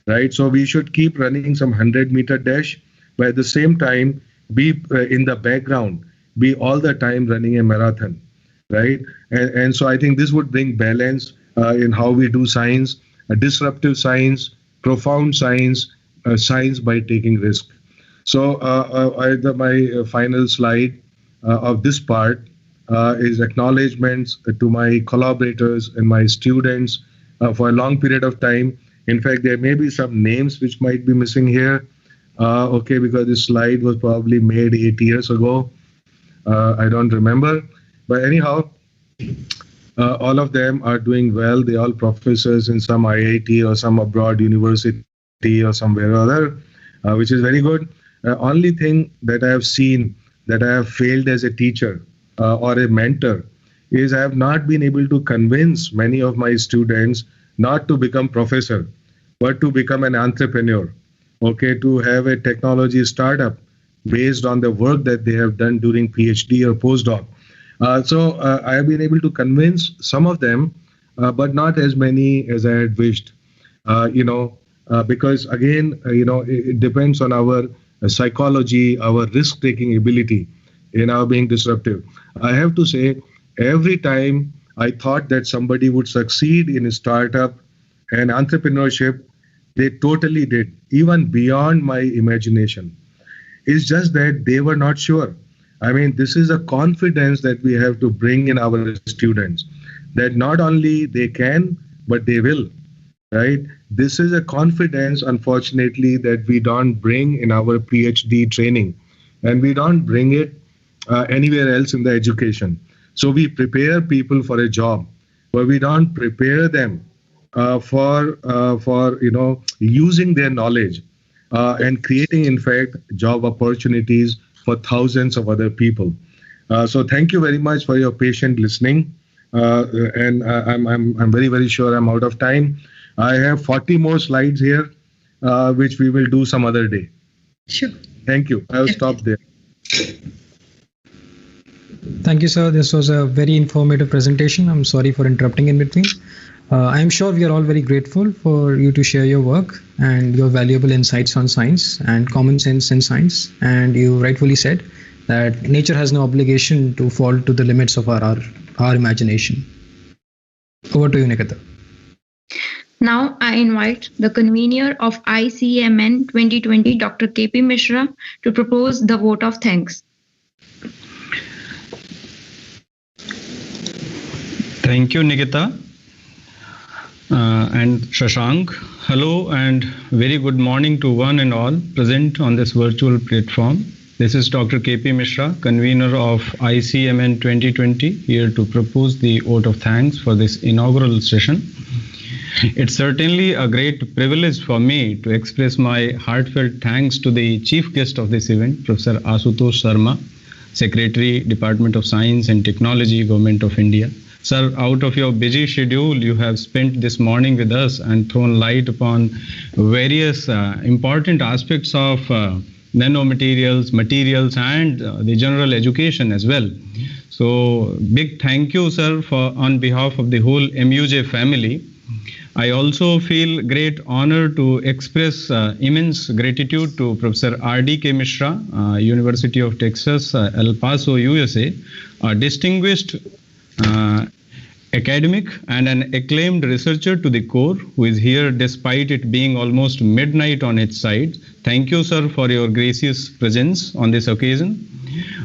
right? So we should keep running some 100-meter dash, but at the same time, be in the background, be all the time running a marathon, right? And so I think this would bring balance in how we do science, disruptive science, profound science, science by taking risk. So my final slide of this part is acknowledgements to my collaborators and my students for a long period of time. In fact, there may be some names which might be missing here, because this slide was probably made 8 years ago. I don't remember. But anyhow, all of them are doing well. They're all professors in some IIT or some abroad university or somewhere or other, which is very good. Only thing that I have seen that I have failed as a teacher or a mentor is I have not been able to convince many of my students not to become professor, but to become an entrepreneur, to have a technology startup based on the work that they have done during PhD or postdoc. So I have been able to convince some of them, but not as many as I had wished, because again, it depends on our psychology, our risk-taking ability in our being disruptive. I have to say, every time I thought that somebody would succeed in a startup and entrepreneurship, they totally did, even beyond my imagination. It's just that they were not sure. I mean, this is a confidence that we have to bring in our students, that not only they can, but they will, right? This is a confidence, unfortunately, that we don't bring in our PhD training, and we don't bring it anywhere else in the education. So we prepare people for a job, but we don't prepare them for using their knowledge and creating, in fact, job opportunities for thousands of other people. So thank you very much for your patient listening. And I'm very, very sure I'm out of time. I have 40 more slides here, which we will do some other day. Sure. Thank you. I'll stop there. Thank you, sir. This was a very informative presentation. I'm sorry for interrupting in between. I'm sure we are all very grateful for you to share your work and your valuable insights on science and common sense in science. And you rightfully said that nature has no obligation to fall to the limits of our imagination. Over to you, Nikita. Now I invite the convener of ICMN 2020, Dr. KP Mishra, to propose the vote of thanks. Thank you, Nikita. And Shashank. Hello and very good morning to one and all present on this virtual platform. This is Dr. KP Mishra, convener of ICMN 2020, here to propose the vote of thanks for this inaugural session. It's certainly a great privilege for me to express my heartfelt thanks to the chief guest of this event, Professor Ashutosh Sharma, Secretary, Department of Science and Technology, Government of India, Sir, out of your busy schedule, you have spent this morning with us and thrown light upon various important aspects of nanomaterials, materials, and the general education as well. So, big thank you, sir, for on behalf of the whole MUJ family. I also feel great honor to express immense gratitude to Professor R.D.K. Mishra, University of Texas, El Paso, USA, a distinguished academic and an acclaimed researcher to the core, who is here despite it being almost midnight on its side. Thank you, sir, for your gracious presence on this occasion.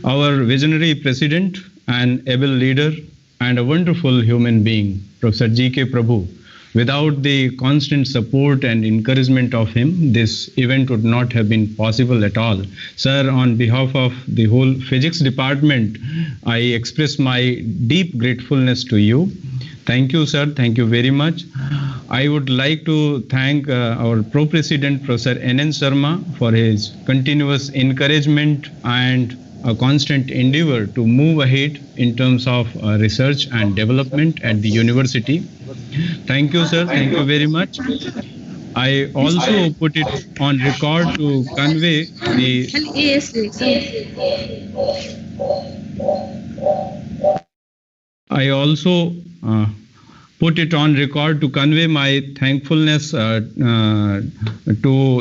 Our visionary president, an able leader, and a wonderful human being, Professor G.K. Prabhu. Without the constant support and encouragement of him, this event would not have been possible at all. Sir, on behalf of the whole physics department, I express my deep gratefulness to you. Thank you, sir. Thank you very much. I would like to thank our Pro-President, Professor N.N. Sharma, for his continuous encouragement and a constant endeavor to move ahead in terms of research and development at the university. Thank you, sir. Thank you very much. I also put it on record to convey the... I also put it on record to convey my thankfulness to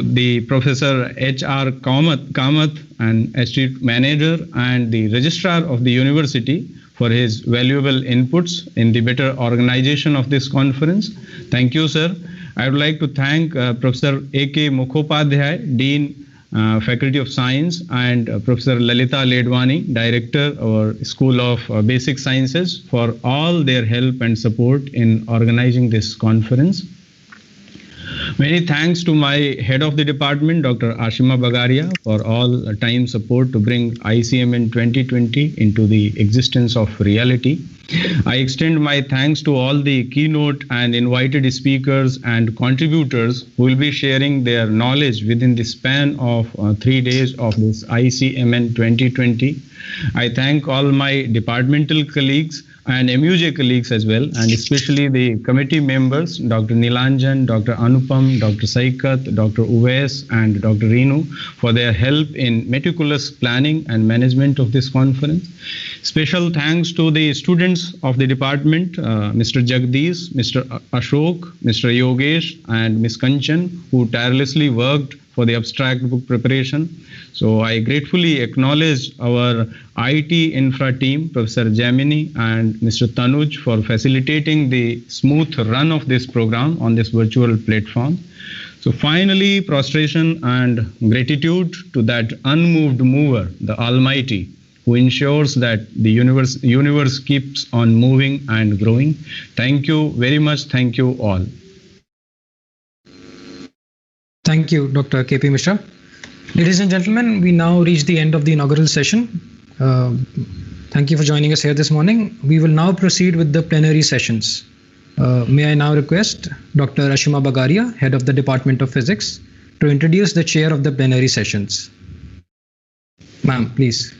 the Professor H.R. Kamath, an estate manager and the registrar of the university, for his valuable inputs in the better organization of this conference. Thank you, sir. I would like to thank Professor A.K. Mukhopadhyay, Dean, Faculty of Science, and Professor Lalita Ledwani, Director of our School of Basic Sciences, for all their help and support in organizing this conference. Many thanks to my head of the department, Dr. Ashima Bagaria, for all time support to bring ICMN 2020 into the existence of reality. I extend my thanks to all the keynote and invited speakers and contributors who will be sharing their knowledge within the span of 3 days of this ICMN 2020. I thank all my departmental colleagues and MUJ colleagues as well, and especially the committee members, Dr. Nilanjan, Dr. Anupam, Dr. Saikat, Dr. Uwais, and Dr. Reenu, for their help in meticulous planning and management of this conference. Special thanks to the students of the department, Mr. Jagdish, Mr. Ashok, Mr. Yogesh, and Ms. Kanchan, who tirelessly worked for the abstract book preparation. So I gratefully acknowledge our IT infra team, Professor Jamini and Mr. Tanuj, for facilitating the smooth run of this program on this virtual platform. So finally, prostration and gratitude to that unmoved mover, the Almighty, who ensures that the universe keeps on moving and growing. Thank you very much. Thank you all. Thank you, Dr. K.P. Mishra. Ladies and gentlemen, we now reach the end of the inaugural session. Thank you for joining us here this morning. We will now proceed with the plenary sessions. May I now request Dr. Ashima Bagaria, Head of the Department of Physics, to introduce the chair of the plenary sessions. Ma'am, please.